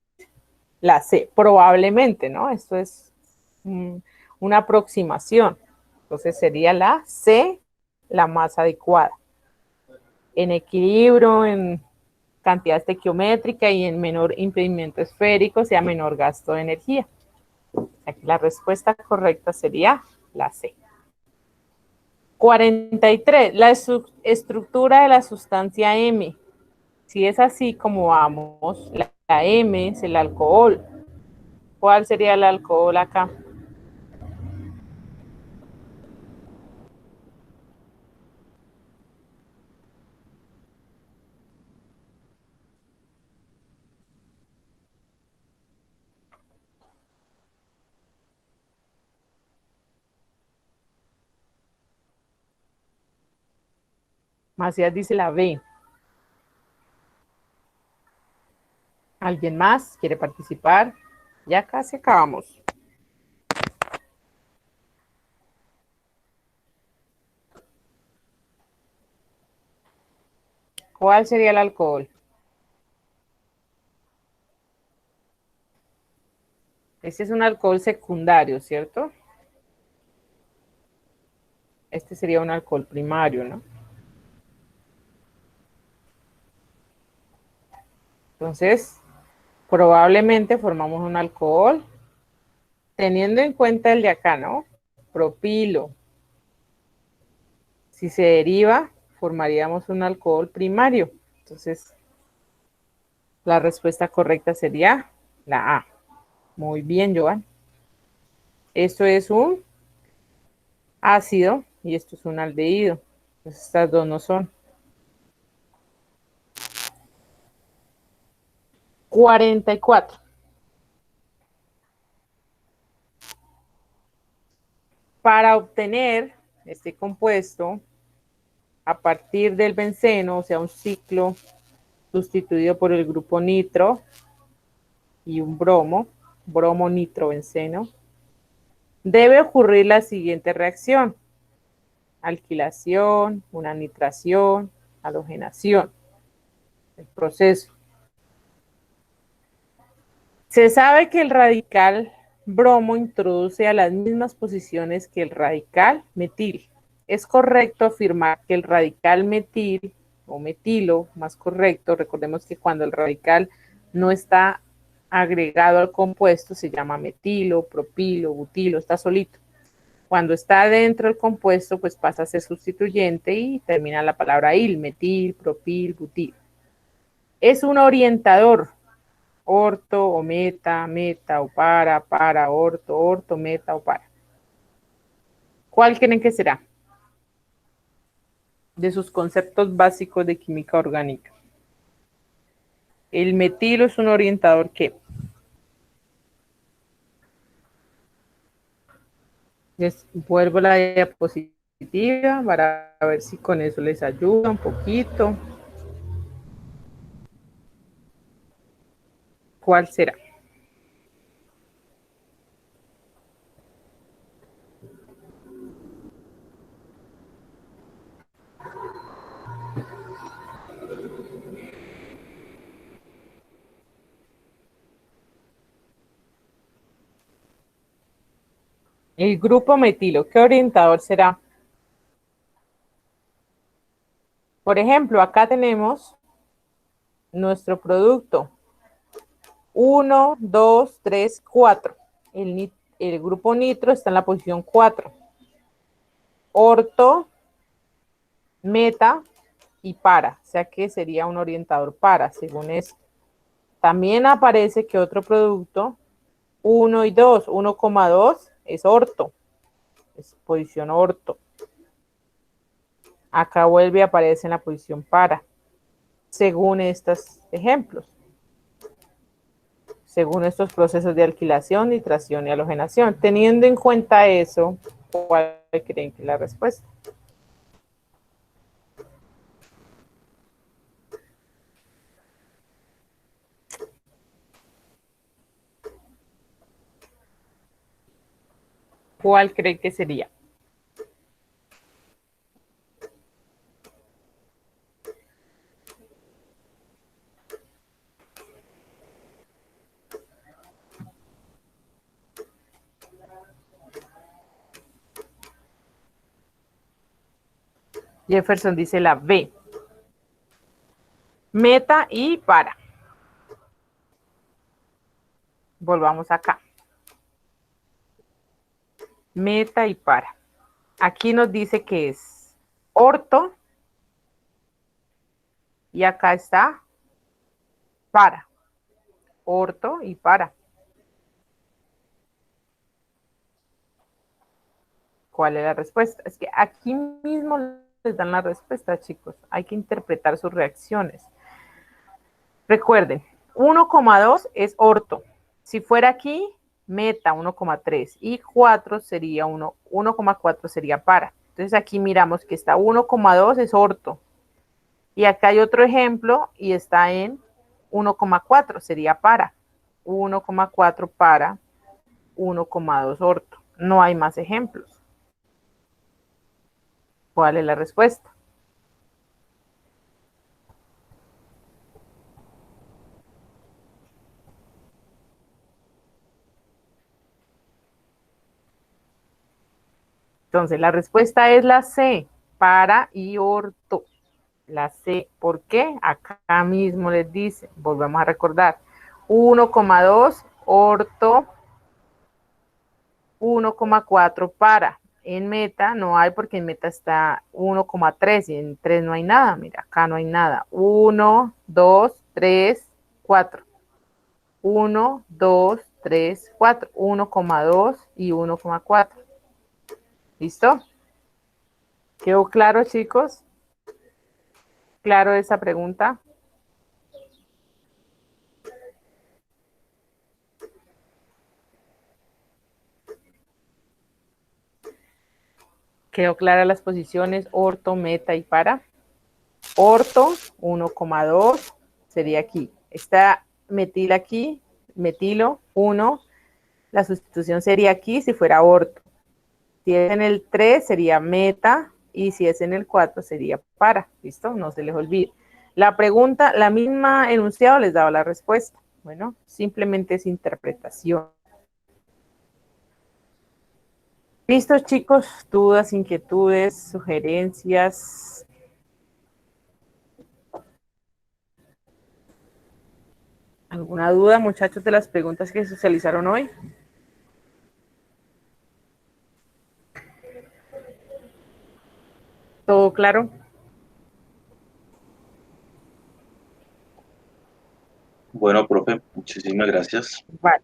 la C, probablemente, ¿no? Esto es una aproximación. Entonces sería la C la más adecuada. En equilibrio, en cantidad estequiométrica y en menor impedimento esférico, sea menor gasto de energía. O sea que la respuesta correcta sería la C. 43. La estructura de la sustancia M. Si es así como vamos, la M es el alcohol. ¿Cuál sería el alcohol acá? Macías dice la B. ¿Alguien más quiere participar? Ya casi acabamos. ¿Cuál sería el alcohol? Este es un alcohol secundario, ¿cierto? Este sería un alcohol primario, ¿no? Entonces, probablemente formamos un alcohol, teniendo en cuenta el de acá, ¿no? Propilo. Si se deriva, formaríamos un alcohol primario. Entonces, la respuesta correcta sería la A. Muy bien, Joan. Esto es un ácido y esto es un aldehído. Entonces, estas dos no son. 44. Para obtener este compuesto a partir del benceno, o sea, un ciclo sustituido por el grupo nitro y un bromo nitrobenceno, debe ocurrir la siguiente reacción: alquilación, una nitración, halogenación. El proceso. Se sabe que el radical bromo introduce a las mismas posiciones que el radical metil. Es correcto afirmar que el radical metil o metilo, más correcto, recordemos que cuando el radical no está agregado al compuesto se llama metilo, propilo, butilo, está solito. Cuando está dentro del compuesto, pues pasa a ser sustituyente y termina la palabra il, metil, propil, butil. Es un orientador, orto o meta, meta o para, orto, meta o para. ¿Cuál creen que será? De sus conceptos básicos de química orgánica. El metilo es un orientador que les vuelvo la diapositiva para ver si con eso les ayuda un poquito. ¿Cuál será? El grupo metilo, ¿qué orientador será? Por ejemplo, acá tenemos nuestro producto. 1, 2, 3, 4. El grupo nitro está en la posición 4. Orto, meta y para. O sea que sería un orientador para, según esto. También aparece que otro producto, 1 y 2, 1,2 es orto. Es posición orto. Acá vuelve a aparecer en la posición para, según estos ejemplos. Según estos procesos de alquilación, nitración y halogenación. Teniendo en cuenta eso, ¿Cuál creen que es la respuesta? ¿Cuál creen que sería? Jefferson dice la B. Meta y para. Volvamos acá. Meta y para. Aquí nos dice que es orto y acá está para. Orto y para. ¿Cuál es la respuesta? Es que aquí mismo les dan la respuesta, chicos. Hay que interpretar sus reacciones. Recuerden, 1,2 es orto. Si fuera aquí, meta 1,3 y 4 sería 1,4 sería para. Entonces aquí miramos que está 1,2 es orto. Y acá hay otro ejemplo y está en 1,4 sería para. 1,4 para, 1,2 orto. No hay más ejemplos. ¿Cuál es la respuesta? Entonces, la respuesta es la C, para y orto. La C, ¿por qué? Acá mismo les dice, volvemos a recordar, 1,2 orto, 1,4 para. En meta no hay porque en meta está 1,3 y en 3 no hay nada. Mira, acá no hay nada. 1, 2, 3, 4. 1, 2, 3, 4. 1,2 y 1,4. ¿Listo? ¿Quedó claro, chicos? ¿Claro esa pregunta? ¿Quedó clara las posiciones orto, meta y para? Orto, 1,2 sería aquí. Está metil aquí, metilo, 1. La sustitución sería aquí si fuera orto. Si es en el 3 sería meta y si es en el 4 sería para. ¿Listo? No se les olvide. La pregunta, la misma enunciado les daba la respuesta. Bueno, simplemente es interpretación. ¿Listos, chicos? ¿Dudas, inquietudes, sugerencias? ¿Alguna duda, muchachos, de las preguntas que socializaron hoy? ¿Todo claro? Bueno, profe, muchísimas gracias. Vale.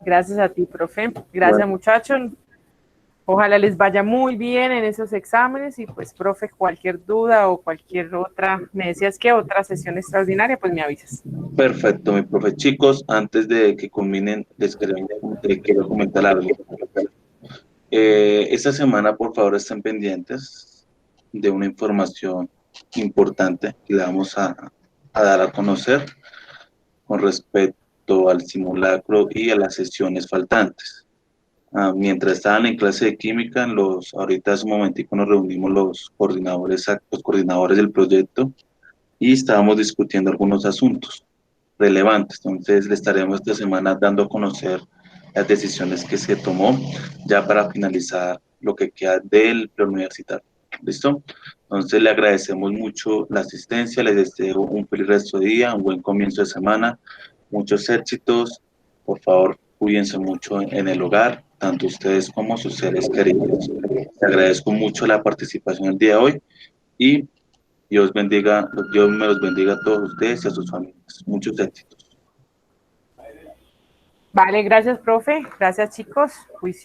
Gracias a ti, profe. Gracias, Bueno, muchachos. Ojalá les vaya muy bien en esos exámenes y pues, profe, cualquier duda o cualquier otra, me decías que otra sesión extraordinaria, pues me avisas. perfecto, mi profe. Chicos, antes de que culminen, quiero comentar algo. Esta semana, por favor, estén pendientes de una información importante que le vamos a dar a conocer con respecto al simulacro y a las sesiones faltantes. Mientras estaban en clase de química, ahorita hace un momentico nos reunimos los coordinadores del proyecto y estábamos discutiendo algunos asuntos relevantes. Entonces, le estaremos esta semana dando a conocer las decisiones que se tomó ya para finalizar lo que queda del preuniversitario. ¿Listo? Entonces, le agradecemos mucho la asistencia, les deseo un feliz resto de día, un buen comienzo de semana, muchos éxitos. Por favor, cuídense mucho en el hogar, tanto ustedes como sus seres queridos. Les agradezco mucho la participación el día de hoy y Dios me los bendiga a todos ustedes y a sus familias. Muchos éxitos. Vale, gracias, profe. Gracias, chicos. Juicio.